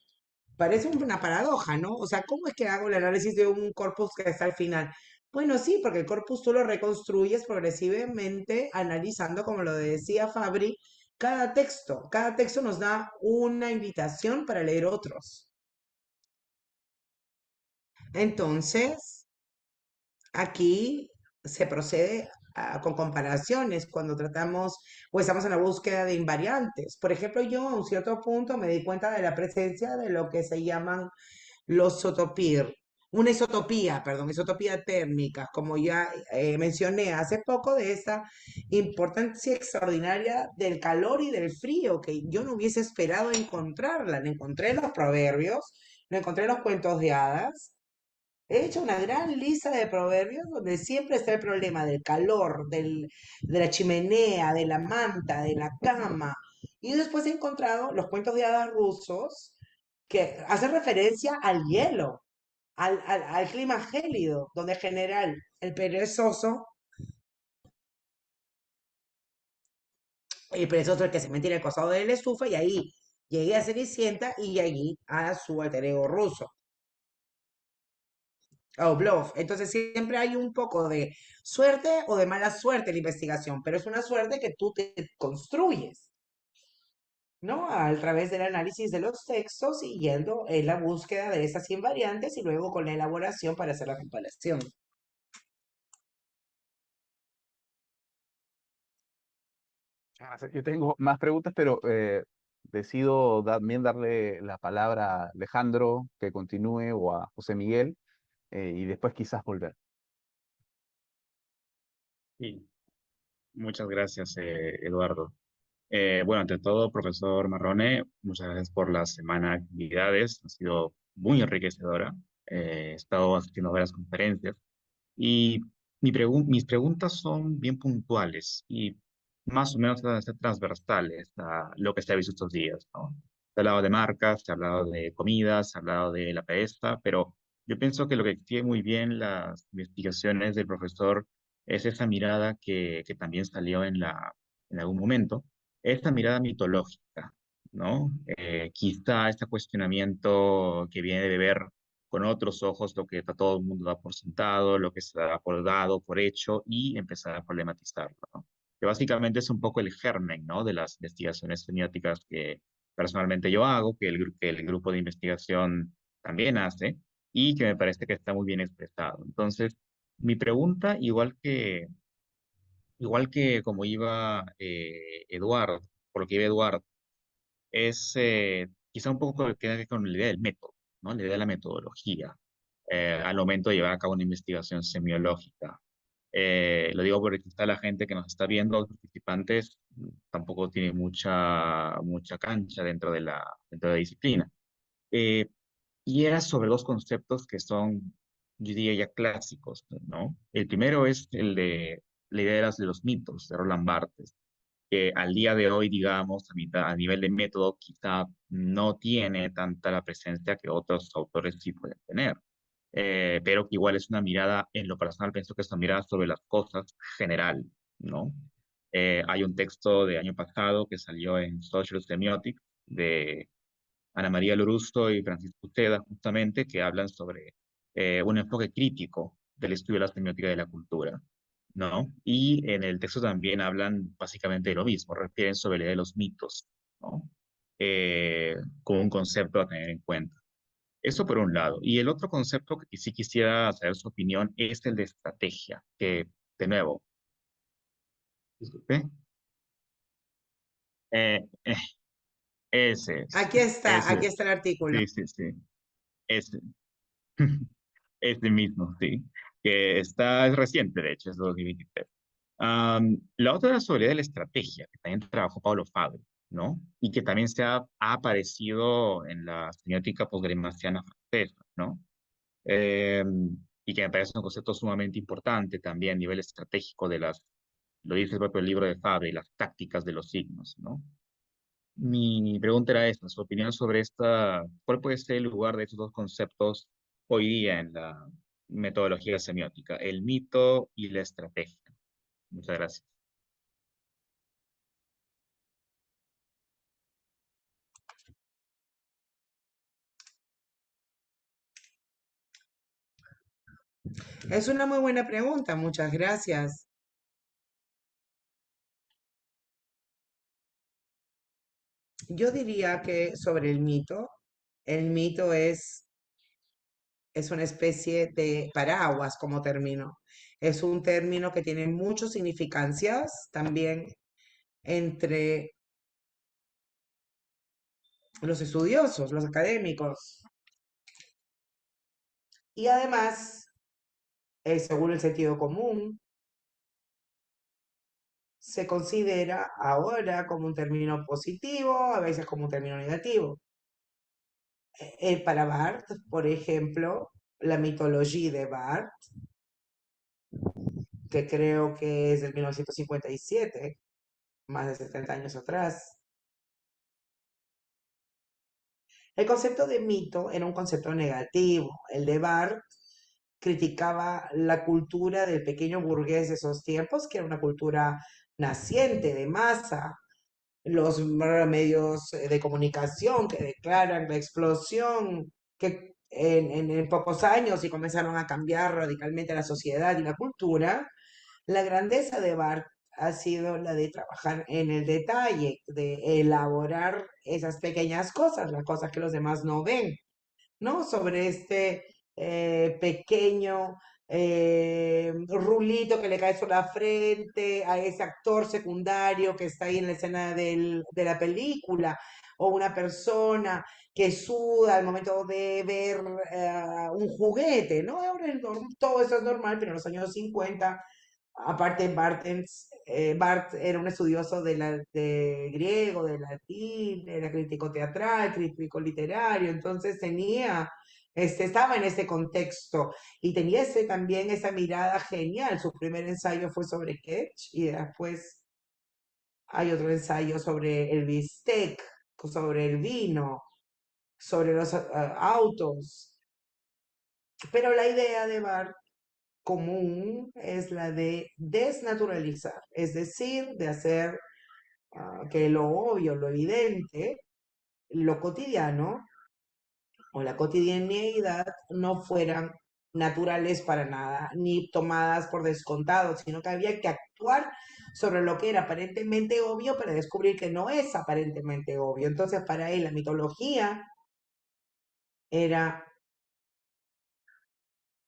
Parece una paradoja, ¿no? O sea, ¿cómo es que hago el análisis de un corpus que está al final? Bueno, sí, porque el corpus tú lo reconstruyes progresivamente analizando, como lo decía Fabri, cada texto. Cada texto nos da una invitación para leer otros. Entonces, aquí se procede con comparaciones cuando tratamos o estamos en la búsqueda de invariantes. Por ejemplo, yo a un cierto punto me di cuenta de la presencia de lo que se llaman los sotopir, una isotopía, perdón, isotopía térmica, como ya mencioné hace poco, de esta importancia extraordinaria del calor y del frío, que yo no hubiese esperado encontrarla. La encontré en los proverbios, la encontré en los cuentos de hadas. He hecho una gran lista de proverbios donde siempre está el problema del calor, de la chimenea, de la manta, de la cama. Y después he encontrado los cuentos de hadas rusos que hacen referencia al hielo, al clima gélido, donde en general el perezoso, es el que se mete en el costado de la estufa y ahí llegué a Cenicienta y allí a su alter ego ruso. O bluff. Entonces siempre hay un poco de suerte o de mala suerte en la investigación, pero es una suerte que tú te construyes, ¿no? A través del análisis de los textos y yendo en la búsqueda de esas invariantes y luego con la elaboración para hacer la comparación. Gracias. Yo tengo más preguntas, pero decido también darle la palabra a Alejandro que continúe o a José Miguel y después quizás volver. Sí, muchas gracias, Eduardo. Bueno, ante todo, profesor Marrone, muchas gracias por la semana de actividades. Ha sido muy enriquecedora. He estado haciendo varias conferencias y mis preguntas son bien puntuales y más o menos van a ser transversales a lo que se ha visto estos días, ¿no? Se ha hablado de marcas, se ha hablado de comidas, se ha hablado de la pesca, pero yo pienso que lo que tiene muy bien las investigaciones del profesor es esa mirada que también salió en algún momento, esta mirada mitológica, ¿no? Quizá este cuestionamiento que viene de ver con otros ojos lo que todo el mundo da por sentado, lo que se da por dado, por hecho, y empezar a problematizarlo, ¿no? Que básicamente es un poco el germen, ¿no? De las investigaciones semióticas que personalmente yo hago, que el grupo de investigación también hace, y que me parece que está muy bien expresado. Entonces, mi pregunta, igual que como iba Eduardo, por lo que iba Eduardo, es quizá un poco que tiene que ver con la idea del método, ¿no? La idea de la metodología al momento de llevar a cabo una investigación semiológica. Lo digo porque quizá la gente que nos está viendo, los participantes, tampoco tiene mucha cancha dentro de la disciplina. Eh, y era sobre dos conceptos que son, yo diría, ya clásicos, ¿no? El primero es el de la idea de los mitos, de Roland Barthes, que al día de hoy, digamos, a nivel de método, quizá no tiene tanta la presencia que otros autores sí pueden tener. Pero que igual es una mirada, en lo personal pienso que es una mirada sobre las cosas general, ¿no? Hay un texto de año pasado que salió en Social Semiotics de Ana María Lorusto y Francisco Uceda, justamente, que hablan sobre un enfoque crítico del estudio de la semiótica de la cultura, ¿no? Y en el texto también hablan básicamente de lo mismo, refieren sobre la idea de los mitos, ¿no? Como un concepto a tener en cuenta. Eso por un lado. Y el otro concepto que sí quisiera saber su opinión es el de estrategia, que, de nuevo, disculpe, eh, eh, ese es, ese Aquí es, está el artículo. sí, sí, sí, ese. Este mismo, sí, que es reciente, de hecho, es 2023. La otra era sobre la estrategia, que también trabajó Pablo Fabri, ¿no? Y que también ha aparecido en la semiótica postgramsciana francesa, ¿no? Eh, y que me parece un concepto sumamente importante también a nivel estratégico lo dice el propio libro de Fabri, las tácticas de los signos, ¿no? Mi pregunta era esta, su opinión sobre ¿cuál puede ser el lugar de estos dos conceptos hoy día en la metodología semiótica, el mito y la estrategia? Muchas gracias. Es una muy buena pregunta, muchas gracias. Yo diría que sobre el mito es una especie de paraguas como término. Es un término que tiene muchas significancias también entre los estudiosos, los académicos. Y además, según el sentido común, se considera ahora como un término positivo, a veces como un término negativo. Para Barthes, por ejemplo, la mitología de Barthes, que creo que es del 1957, más de 70 años atrás. El concepto de mito era un concepto negativo. El de Barthes criticaba la cultura del pequeño burgués de esos tiempos, que era una cultura naciente, de masa, los medios de comunicación que declaran la explosión, que en pocos años y comenzaron a cambiar radicalmente la sociedad y la cultura. La grandeza de Bart ha sido la de trabajar en el detalle, de elaborar esas pequeñas cosas, las cosas que los demás no ven, ¿no? Sobre este pequeño rulito que le cae sobre la frente a ese actor secundario que está ahí en la escena de la película, o una persona que suda al momento de ver un juguete, ¿no? Ahora todo eso es normal, pero en los años 50 aparte, Barthes era un estudioso de griego, de latín, era crítico teatral, crítico literario, entonces estaba en ese contexto y tenía también esa mirada genial. Su primer ensayo fue sobre Ketch y después hay otro ensayo sobre el bistec, sobre el vino, sobre los autos. Pero la idea de Barthes común es la de desnaturalizar, es decir, de hacer que lo obvio, lo evidente, lo cotidiano o la cotidianidad no fueran naturales para nada, ni tomadas por descontado, sino que había que actuar sobre lo que era aparentemente obvio para descubrir que no es aparentemente obvio. Entonces, para él la mitología era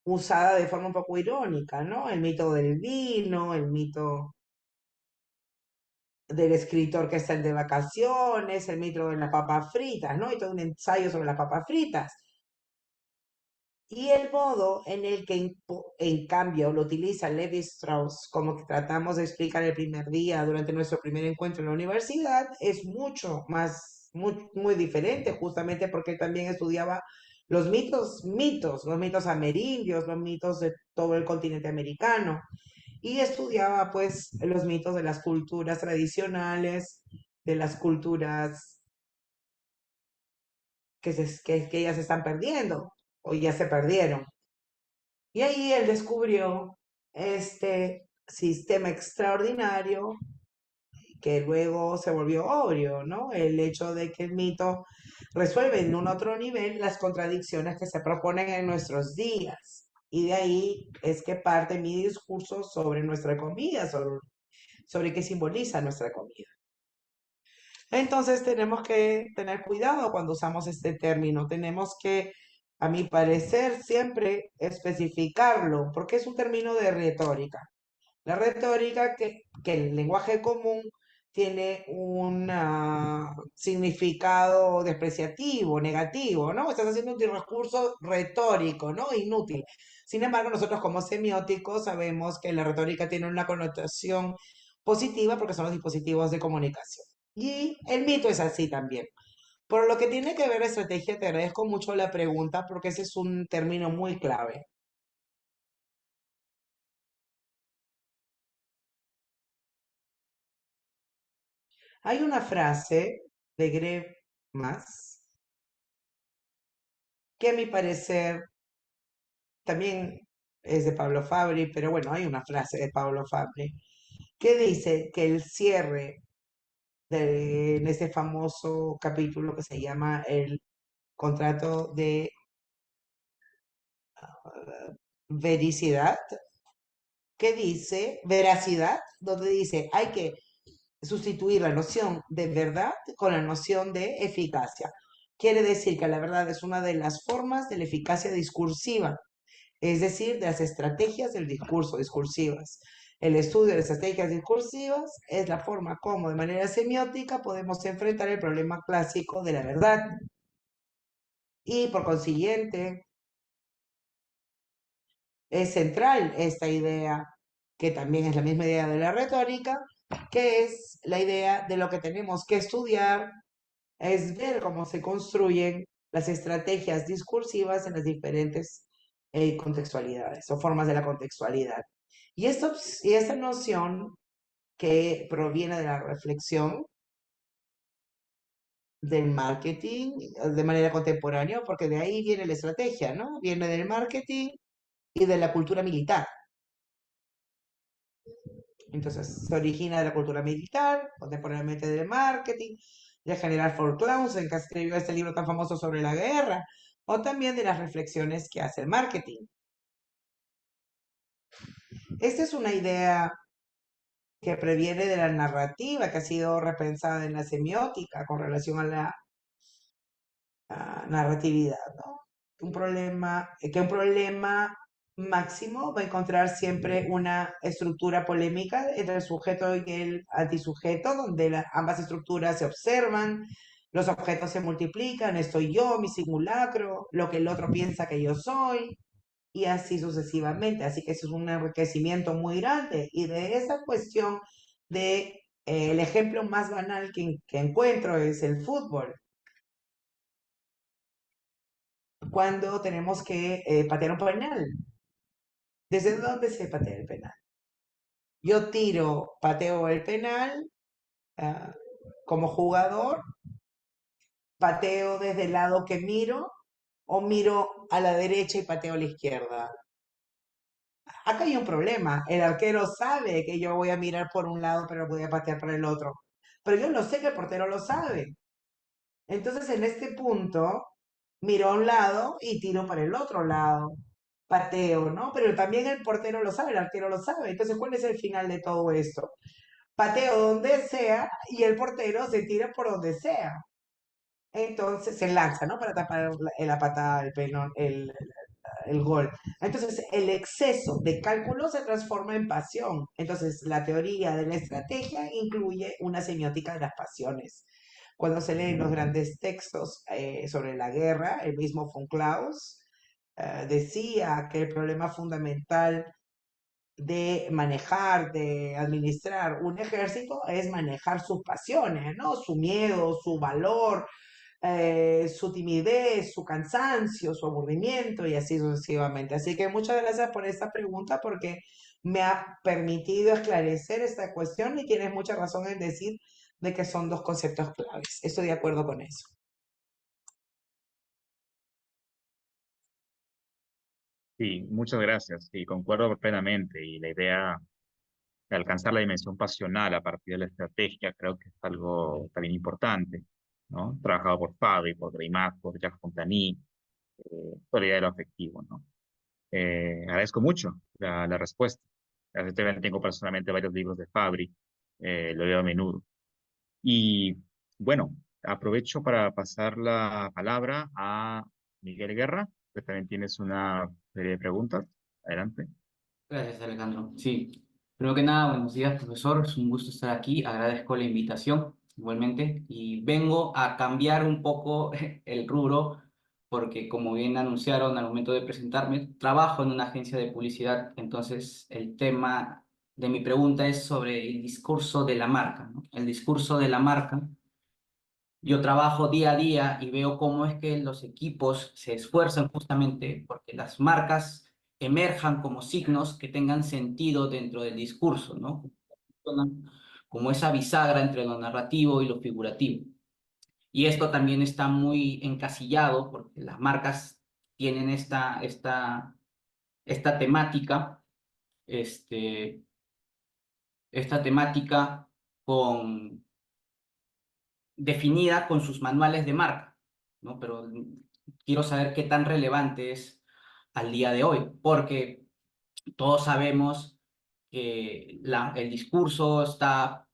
usada de forma un poco irónica, ¿no? El mito del vino, el mito del escritor que está de vacaciones, el mito de las papas fritas, ¿no? Y todo un ensayo sobre las papas fritas. Y el modo en el que en cambio lo utiliza Levi Strauss, como que tratamos de explicar el primer día durante nuestro primer encuentro en la universidad, es mucho más, muy diferente, justamente porque él también estudiaba los los mitos amerindios, los mitos de todo el continente americano y estudiaba pues los mitos de las culturas tradicionales, de las culturas que ya se están perdiendo o ya se perdieron. Y ahí él descubrió este sistema extraordinario que luego se volvió obvio, ¿no? El hecho de que el mito resuelve en un otro nivel las contradicciones que se proponen en nuestros días. Y de ahí es que parte mi discurso sobre nuestra comida, sobre qué simboliza nuestra comida. Entonces tenemos que tener cuidado cuando usamos este término. Tenemos que, a mi parecer, siempre especificarlo, porque es un término de retórica. La retórica que el lenguaje común tiene un significado despreciativo, negativo, ¿no? Estás haciendo un discurso retórico, ¿no? Inútil. Sin embargo, nosotros como semióticos sabemos que la retórica tiene una connotación positiva porque son los dispositivos de comunicación. Y el mito es así también. Por lo que tiene que ver estrategia, te agradezco mucho la pregunta porque ese es un término muy clave. Hay una frase de Greg Mas que a mi parecer también es de Pablo Fabri, pero bueno, hay una frase de Pablo Fabri que dice que el cierre en ese famoso capítulo que se llama el contrato de vericidad, que dice veracidad, donde dice hay que sustituir la noción de verdad con la noción de eficacia. Quiere decir que la verdad es una de las formas de la eficacia discursiva, es decir, de las estrategias del discurso discursivas. El estudio de las estrategias discursivas es la forma como de manera semiótica podemos enfrentar el problema clásico de la verdad. Y por consiguiente, es central esta idea, que también es la misma idea de la retórica, que es la idea de lo que tenemos que estudiar, es ver cómo se construyen las estrategias discursivas en las diferentes contextualidades o formas de la contextualidad. Y esta noción que proviene de la reflexión del marketing de manera contemporánea, porque de ahí viene la estrategia, ¿no? Viene del marketing y de la cultura militar. Entonces, se origina de la cultura militar, contemporáneamente del marketing, del general von Clausewitz, que escribió este libro tan famoso sobre la guerra, o también de las reflexiones que hace el marketing. Esta es una idea que previene de la narrativa, que ha sido repensada en la semiótica con relación a la narratividad, ¿no? Que un problema máximo va a encontrar siempre una estructura polémica entre el sujeto y el antisujeto, donde ambas estructuras se observan, los objetos se multiplican, estoy yo, mi simulacro, lo que el otro piensa que yo soy, y así sucesivamente. Así que eso es un enriquecimiento muy grande. Y de esa cuestión de el ejemplo más banal que encuentro es el fútbol. Cuando tenemos que patear un penal. ¿Desde dónde se patea el penal? Yo pateo el penal ah, como jugador, pateo desde el lado que miro o miro a la derecha y pateo a la izquierda. Acá hay un problema. El arquero sabe que yo voy a mirar por un lado, pero voy a patear para el otro. Pero yo no sé que el portero lo sabe. Entonces, en este punto, miro a un lado y tiro para el otro lado. Pateo, ¿no? Pero también el portero lo sabe, el arquero lo sabe. Entonces, ¿cuál es el final de todo esto? Pateo donde sea y el portero se tira por donde sea. Entonces, se lanza, ¿no? Para tapar la patada, el gol. Entonces, el exceso de cálculo se transforma en pasión. Entonces, la teoría de la estrategia incluye una semiótica de las pasiones. Cuando se leen los grandes textos sobre la guerra, el mismo von Claus decía que el problema fundamental de manejar, de administrar un ejército es manejar sus pasiones, ¿no? Su miedo, su valor, su timidez, su cansancio, su aburrimiento y así sucesivamente. Así que muchas gracias por esta pregunta porque me ha permitido esclarecer esta cuestión y tienes mucha razón en decir de que son dos conceptos claves. Estoy de acuerdo con eso. Sí, muchas gracias. Sí, concuerdo plenamente. Y la idea de alcanzar la dimensión pasional a partir de la estrategia creo que es algo también importante, ¿no? Trabajado por Fabri, por Greimat, por Jacques Fontany, toda la idea de lo afectivo, ¿no? Agradezco mucho la respuesta. Yo también tengo personalmente varios libros de Fabri, lo leo a menudo. Y bueno, aprovecho para pasar la palabra a Miguel Guerra, que también tienes una serie de preguntas. Adelante. Gracias, Alejandro. Sí, primero que nada, buenos días, profesor. Es un gusto estar aquí. Agradezco la invitación igualmente. Y vengo a cambiar un poco el rubro, porque como bien anunciaron al momento de presentarme, trabajo en una agencia de publicidad. Entonces, el tema de mi pregunta es sobre el discurso de la marca, ¿no? El discurso de la marca. Yo trabajo día a día y veo cómo es que los equipos se esfuerzan justamente porque las marcas emerjan como signos que tengan sentido dentro del discurso, ¿no? Como esa bisagra entre lo narrativo y lo figurativo. Y esto también está muy encasillado porque las marcas tienen esta temática, este, esta temática con definida con sus manuales de marca, ¿no? Pero quiero saber qué tan relevante es al día de hoy, porque todos sabemos que el discurso está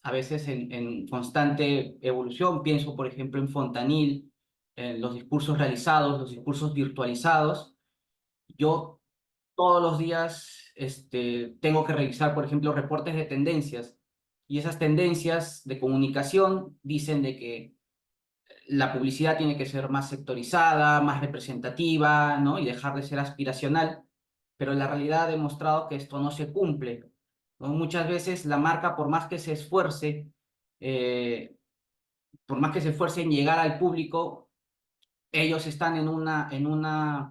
a veces en constante evolución. Pienso, por ejemplo, en Fontanil, en los discursos realizados, los discursos virtualizados. Yo todos los días tengo que revisar, por ejemplo, reportes de tendencias, y esas tendencias de comunicación dicen de que la publicidad tiene que ser más sectorizada, más representativa, ¿no? Y dejar de ser aspiracional, pero la realidad ha demostrado que esto no se cumple, ¿no? Muchas veces la marca, eh, por más que se esfuerce en llegar al público, ellos están en una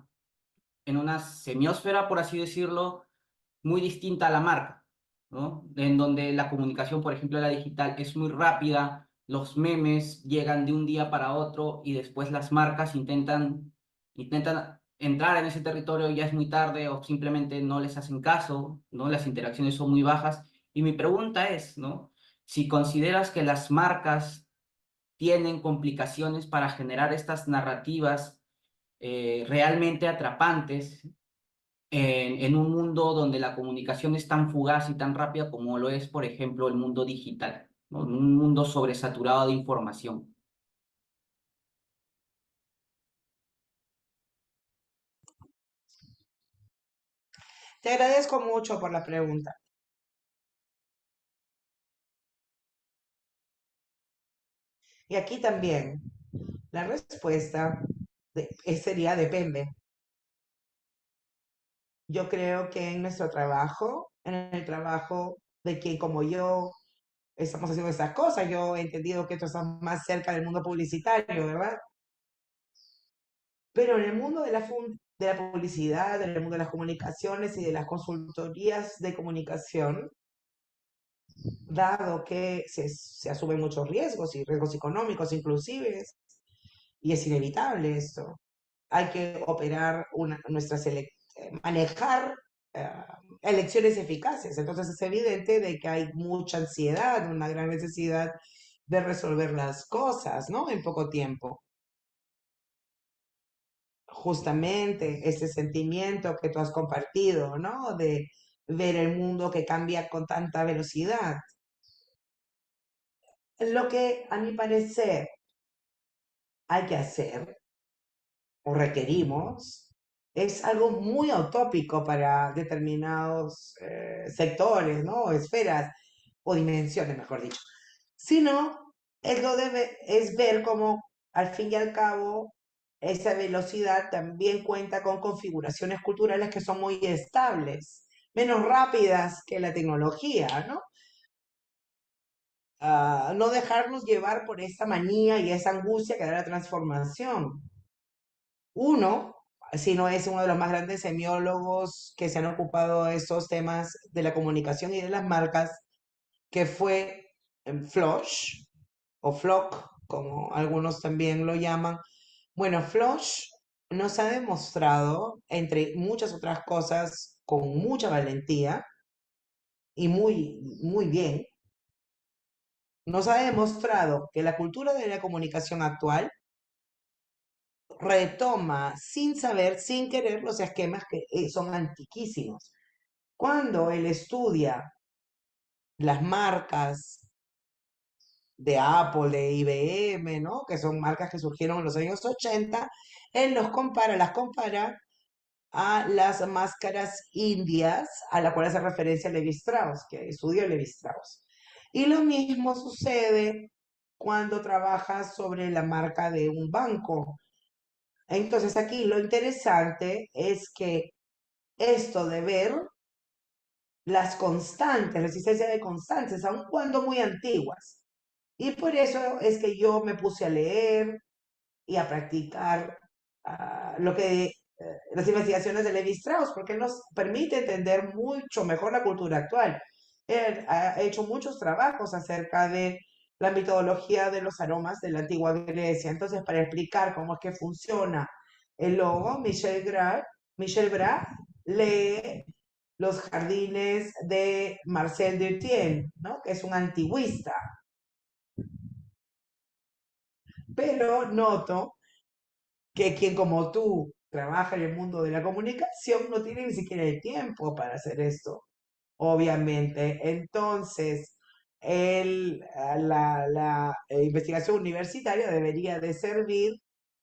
semiósfera, por así decirlo, muy distinta a la marca, ¿no? En donde la comunicación, por ejemplo, la digital, es muy rápida, los memes llegan de un día para otro y después las marcas intentan entrar en ese territorio, ya es muy tarde o simplemente no les hacen caso, ¿no? Las interacciones son muy bajas. Y mi pregunta es, ¿no? Si consideras que las marcas tienen complicaciones para generar estas narrativas realmente atrapantes en un mundo donde la comunicación es tan fugaz y tan rápida como lo es, por ejemplo, el mundo digital, ¿no? En un mundo sobresaturado de información. Te agradezco mucho por la pregunta. Y aquí también la respuesta sería depende. Yo creo que en nuestro trabajo, en el trabajo de quien como yo estamos haciendo estas cosas, yo he entendido que esto está más cerca del mundo publicitario, ¿verdad? Pero en el mundo de la publicidad, en el mundo de las comunicaciones y de las consultorías de comunicación, dado que se asumen muchos riesgos y riesgos económicos inclusive, y es inevitable esto, hay que operar manejar eh, elecciones eficaces. Entonces es evidente de que hay mucha ansiedad, una gran necesidad de resolver las cosas, ¿no? En poco tiempo. Justamente ese sentimiento que tú has compartido, ¿no? De ver el mundo que cambia con tanta velocidad. Lo que a mi parecer hay que hacer o requerimos es algo muy utópico para determinados sectores, ¿no? O esferas o dimensiones, mejor dicho. Sino, es ver cómo al fin y al cabo esa velocidad también cuenta con configuraciones culturales que son muy estables, menos rápidas que la tecnología, ¿no? No dejarnos llevar por esa manía y esa angustia que da la transformación. Uno, si no es uno de los más grandes semiólogos que se han ocupado de estos temas de la comunicación y de las marcas, que fue Floch, o Flock, como algunos también lo llaman. Bueno, Floch nos ha demostrado, entre muchas otras cosas, con mucha valentía y muy bien, nos ha demostrado que la cultura de la comunicación actual retoma sin saber, sin querer, los esquemas que son antiquísimos. Cuando él estudia las marcas de Apple, de IBM, ¿no? Que son marcas que surgieron en los años 80, él las compara a las máscaras indias a las cuales hace referencia Levi Strauss, que estudió Levi Strauss. Y lo mismo sucede cuando trabajas sobre la marca de un banco. Entonces aquí lo interesante es que esto de ver las constantes, la existencia de constantes, aun cuando muy antiguas. Y por eso es que yo me puse a leer y a practicar las investigaciones de Levi Strauss, porque él nos permite entender mucho mejor la cultura actual. Él ha hecho muchos trabajos acerca de la mitología de los aromas de la antigua Grecia. Entonces, para explicar cómo es que funciona el logo, Michel Bras lee Los jardines de Marcel Dutien, ¿no? Que es un antiguista. Pero noto que quien como tú trabaja en el mundo de la comunicación no tiene ni siquiera el tiempo para hacer esto, obviamente. Entonces, la investigación universitaria debería de servir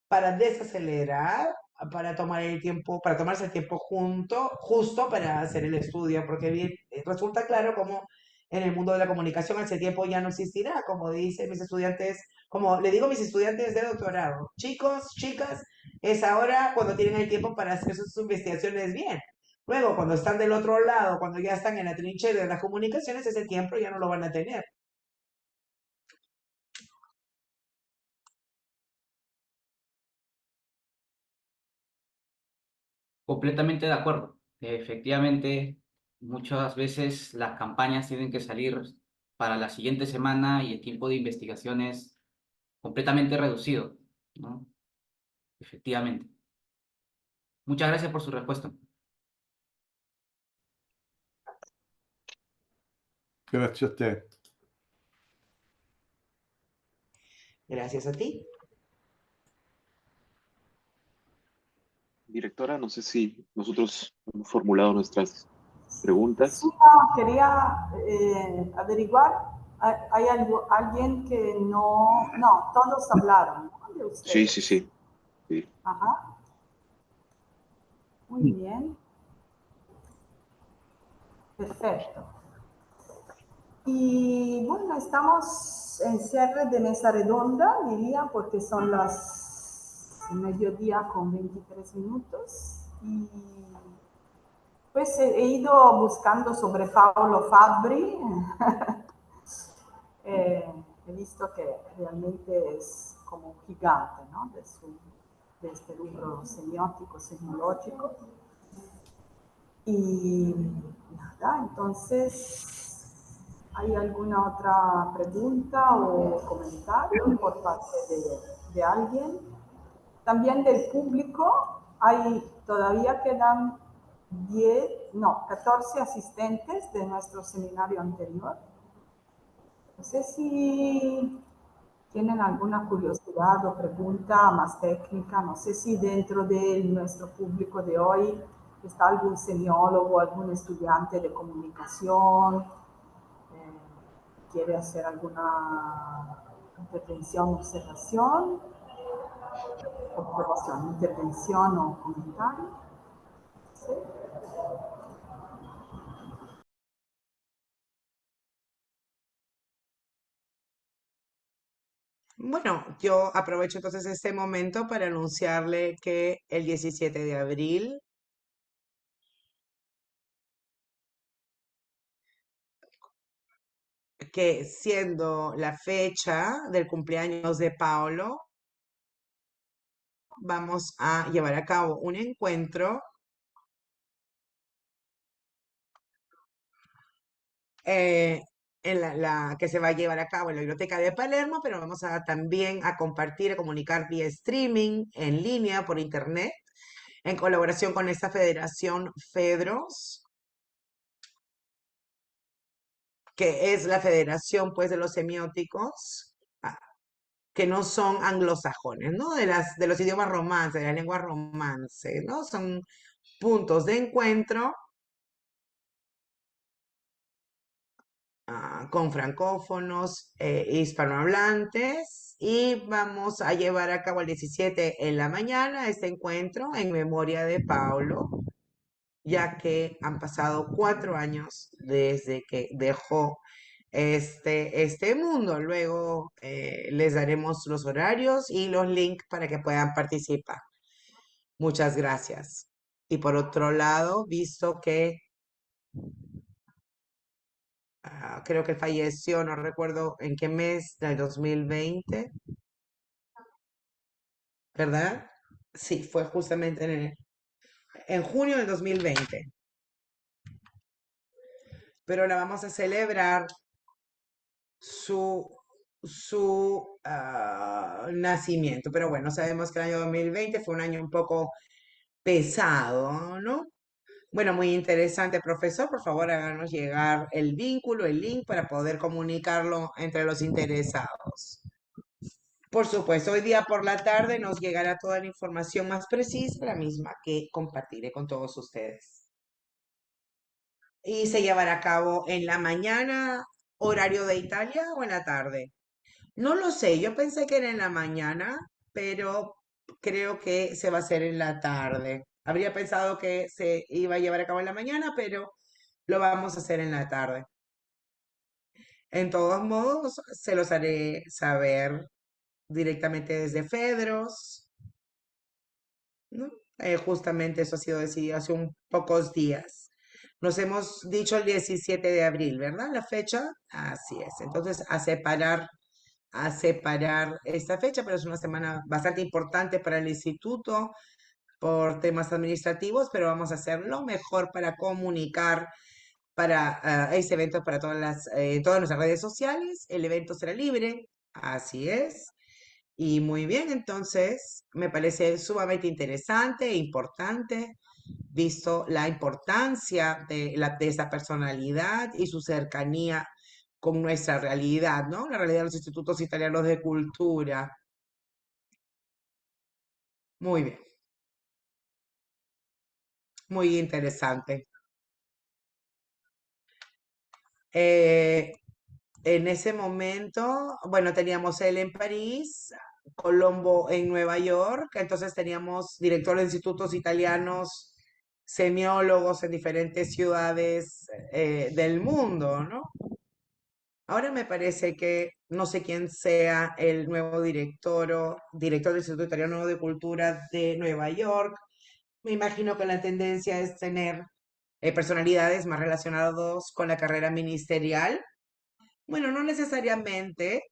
para desacelerar, para tomar el tiempo, para tomarse el tiempo justo para hacer el estudio, porque bien, resulta claro como en el mundo de la comunicación ese tiempo ya no existirá, como dicen mis estudiantes, como le digo a mis estudiantes de doctorado, chicos, chicas, es ahora cuando tienen el tiempo para hacer sus investigaciones bien. Luego, cuando están del otro lado, cuando ya están en la trinchera de las comunicaciones, ese tiempo ya no lo van a tener. Completamente de acuerdo. Efectivamente, muchas veces las campañas tienen que salir para la siguiente semana y el tiempo de investigación es completamente reducido, ¿no? Efectivamente. Muchas gracias por su respuesta. Grazie a te. Gracias a ti. Directora, no sé si nosotros hemos formulado nuestras Sí, preguntas. no, quería averiguar, ¿hay alguien que no? No, todos hablaron, ¿no? De Sí, sí, ustedes. sí. Sí. Ajá, muy bien, perfecto. Y bueno, estamos en cierre de mesa redonda, diría, porque son las mediodía con 23 minutos. Y pues he ido buscando sobre Paolo Fabbri. He visto que realmente es como un gigante, ¿no? De este rubro semiótico, semiológico. Y nada, entonces, ¿hay alguna otra pregunta o comentario por parte de alguien? También del público, todavía quedan 14 asistentes de nuestro seminario anterior. No sé si tienen alguna curiosidad o pregunta más técnica. No sé si dentro de nuestro público de hoy está algún semiólogo, algún estudiante de comunicación, quiere hacer alguna intervención o comentario. ¿Sí? Bueno, yo aprovecho entonces este momento para anunciarle que el 17 de abril, que siendo la fecha del cumpleaños de Paolo, vamos a llevar a cabo un encuentro eh, en que se va a llevar a cabo en la Biblioteca de Palermo, pero vamos a también a compartir, a comunicar vía streaming, en línea, por internet, en colaboración con esta federación FEDROS, que es la federación pues de los semióticos, ah, que no son anglosajones, ¿no? De los idiomas romance, de la lengua romance, ¿no? Son puntos de encuentro con francófonos, hispanohablantes, y vamos a llevar a cabo el 17 en la mañana este encuentro en memoria de Paulo, ya que han pasado 4 años desde que dejó este mundo. Luego les daremos los horarios y los links para que puedan participar. Muchas gracias. Y por otro lado, visto que creo que falleció, no recuerdo en qué mes del 2020, ¿verdad? Sí, fue justamente en junio del 2020. Pero ahora vamos a celebrar su, su nacimiento. Pero bueno, sabemos que el año 2020 fue un año un poco pesado, ¿no? Bueno, muy interesante, profesor. Por favor, háganos llegar el vínculo, el link para poder comunicarlo entre los interesados. Por supuesto, hoy día por la tarde nos llegará toda la información más precisa, la misma que compartiré con todos ustedes. Y se llevará a cabo en la mañana, horario de Italia, o en la tarde. No lo sé, yo pensé que era en la mañana, pero creo que se va a hacer en la tarde. Habría pensado que se iba a llevar a cabo en la mañana, pero lo vamos a hacer en la tarde. En todos modos, se los haré saber directamente desde Fedros, ¿no? Justamente eso ha sido decidido hace un pocos días. Nos hemos dicho el 17 de abril, ¿verdad? La fecha. Así es. Entonces, a separar esta fecha, pero es una semana bastante importante para el instituto por temas administrativos, pero vamos a hacer lo mejor para comunicar para este evento para todas nuestras redes sociales. El evento será libre, así es. Y muy bien, entonces me parece sumamente interesante e importante, visto la importancia de esa personalidad y su cercanía con nuestra realidad, ¿no? La realidad de los institutos italianos de cultura. Muy bien, muy interesante. Eh, en ese momento, bueno, teníamos él en París, Colombo en Nueva York, entonces teníamos directores de institutos italianos, semiólogos en diferentes ciudades del mundo, ¿no? Ahora me parece que no sé quién sea el nuevo director del Instituto Italiano de Cultura de Nueva York. Me imagino que la tendencia es tener personalidades más relacionadas con la carrera ministerial. Bueno, no necesariamente,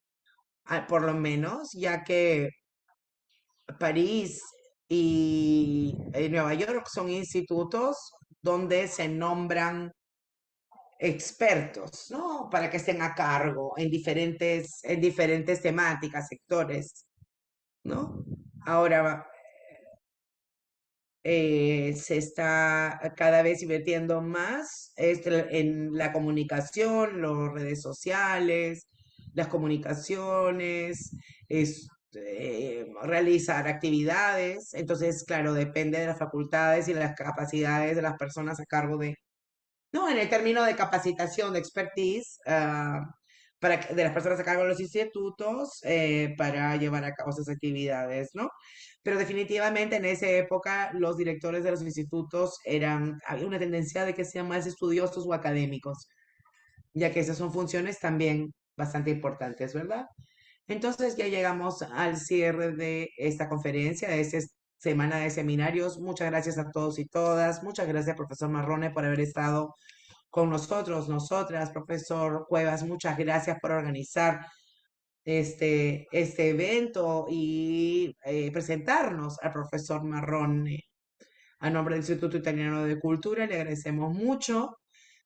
por lo menos, ya que París y Nueva York son institutos donde se nombran expertos, ¿no? Para que estén a cargo en diferentes temáticas, sectores, ¿no? Ahora se está cada vez invirtiendo más en la comunicación, las redes sociales, las comunicaciones, realizar actividades. Entonces, claro, depende de las facultades y las capacidades de las personas a cargo de, no, en el término de capacitación, de expertise, de las personas a cargo de los institutos para llevar a cabo esas actividades, ¿no? Pero definitivamente en esa época los directores de los institutos había una tendencia de que sean más estudiosos o académicos, ya que esas son funciones también bastante importantes, ¿verdad? Entonces ya llegamos al cierre de esta conferencia, de esta semana de seminarios. Muchas gracias a todos y todas. Muchas gracias, profesor Marrone, por haber estado con nosotros, nosotras, profesor Cuevas. Muchas gracias por organizar este evento y presentarnos al profesor Marrone. A nombre del Instituto Italiano de Cultura, le agradecemos mucho.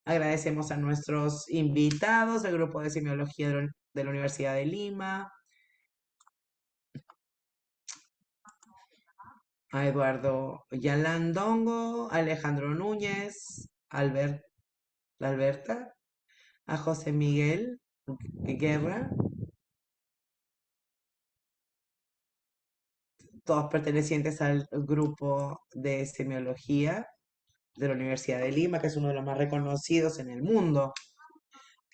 Agradecemos a nuestros invitados del Grupo de Semiología de la Universidad de Lima, a Eduardo Yalandongo, a Alejandro Núñez, Alberta, a José Miguel Guerra, todos pertenecientes al grupo de semiología de la Universidad de Lima, que es uno de los más reconocidos en el mundo.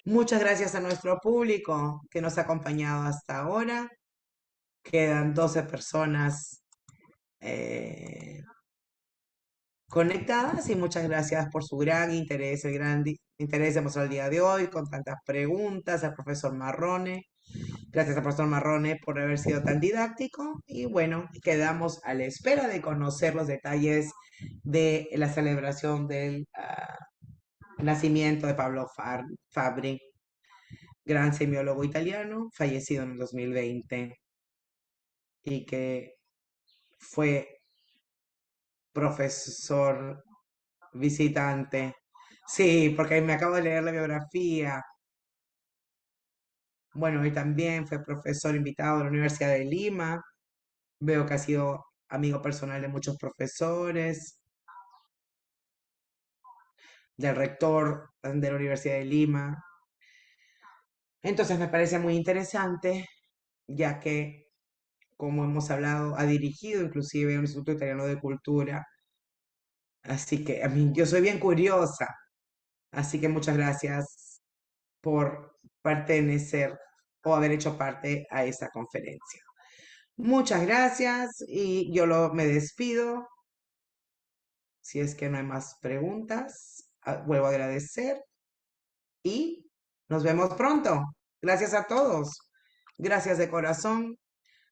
Muchas gracias a nuestro público que nos ha acompañado hasta ahora. Quedan 12 personas conectadas y muchas gracias por su gran interés, el gran interés demostrado el día de hoy con tantas preguntas al profesor Marrone. Gracias al profesor Marrone por haber sido tan didáctico y bueno, quedamos a la espera de conocer los detalles de la celebración del nacimiento de Pablo Fabri, gran semiólogo italiano, fallecido en el 2020 y que fue profesor visitante. Sí, porque me acabo de leer la biografía. Bueno, y también fue profesor invitado de la Universidad de Lima. Veo que ha sido amigo personal de muchos profesores, del rector de la Universidad de Lima. Entonces me parece muy interesante, ya que como hemos hablado, ha dirigido inclusive el Instituto Italiano de Cultura. Así que a mí, yo soy bien curiosa, así que muchas gracias por pertenecer o haber hecho parte a esta conferencia. Muchas gracias y me despido. Si es que no hay más preguntas, vuelvo a agradecer y nos vemos pronto. Gracias a todos. Gracias de corazón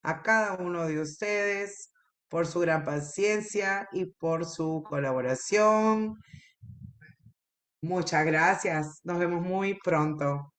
a cada uno de ustedes por su gran paciencia y por su colaboración. Muchas gracias. Nos vemos muy pronto.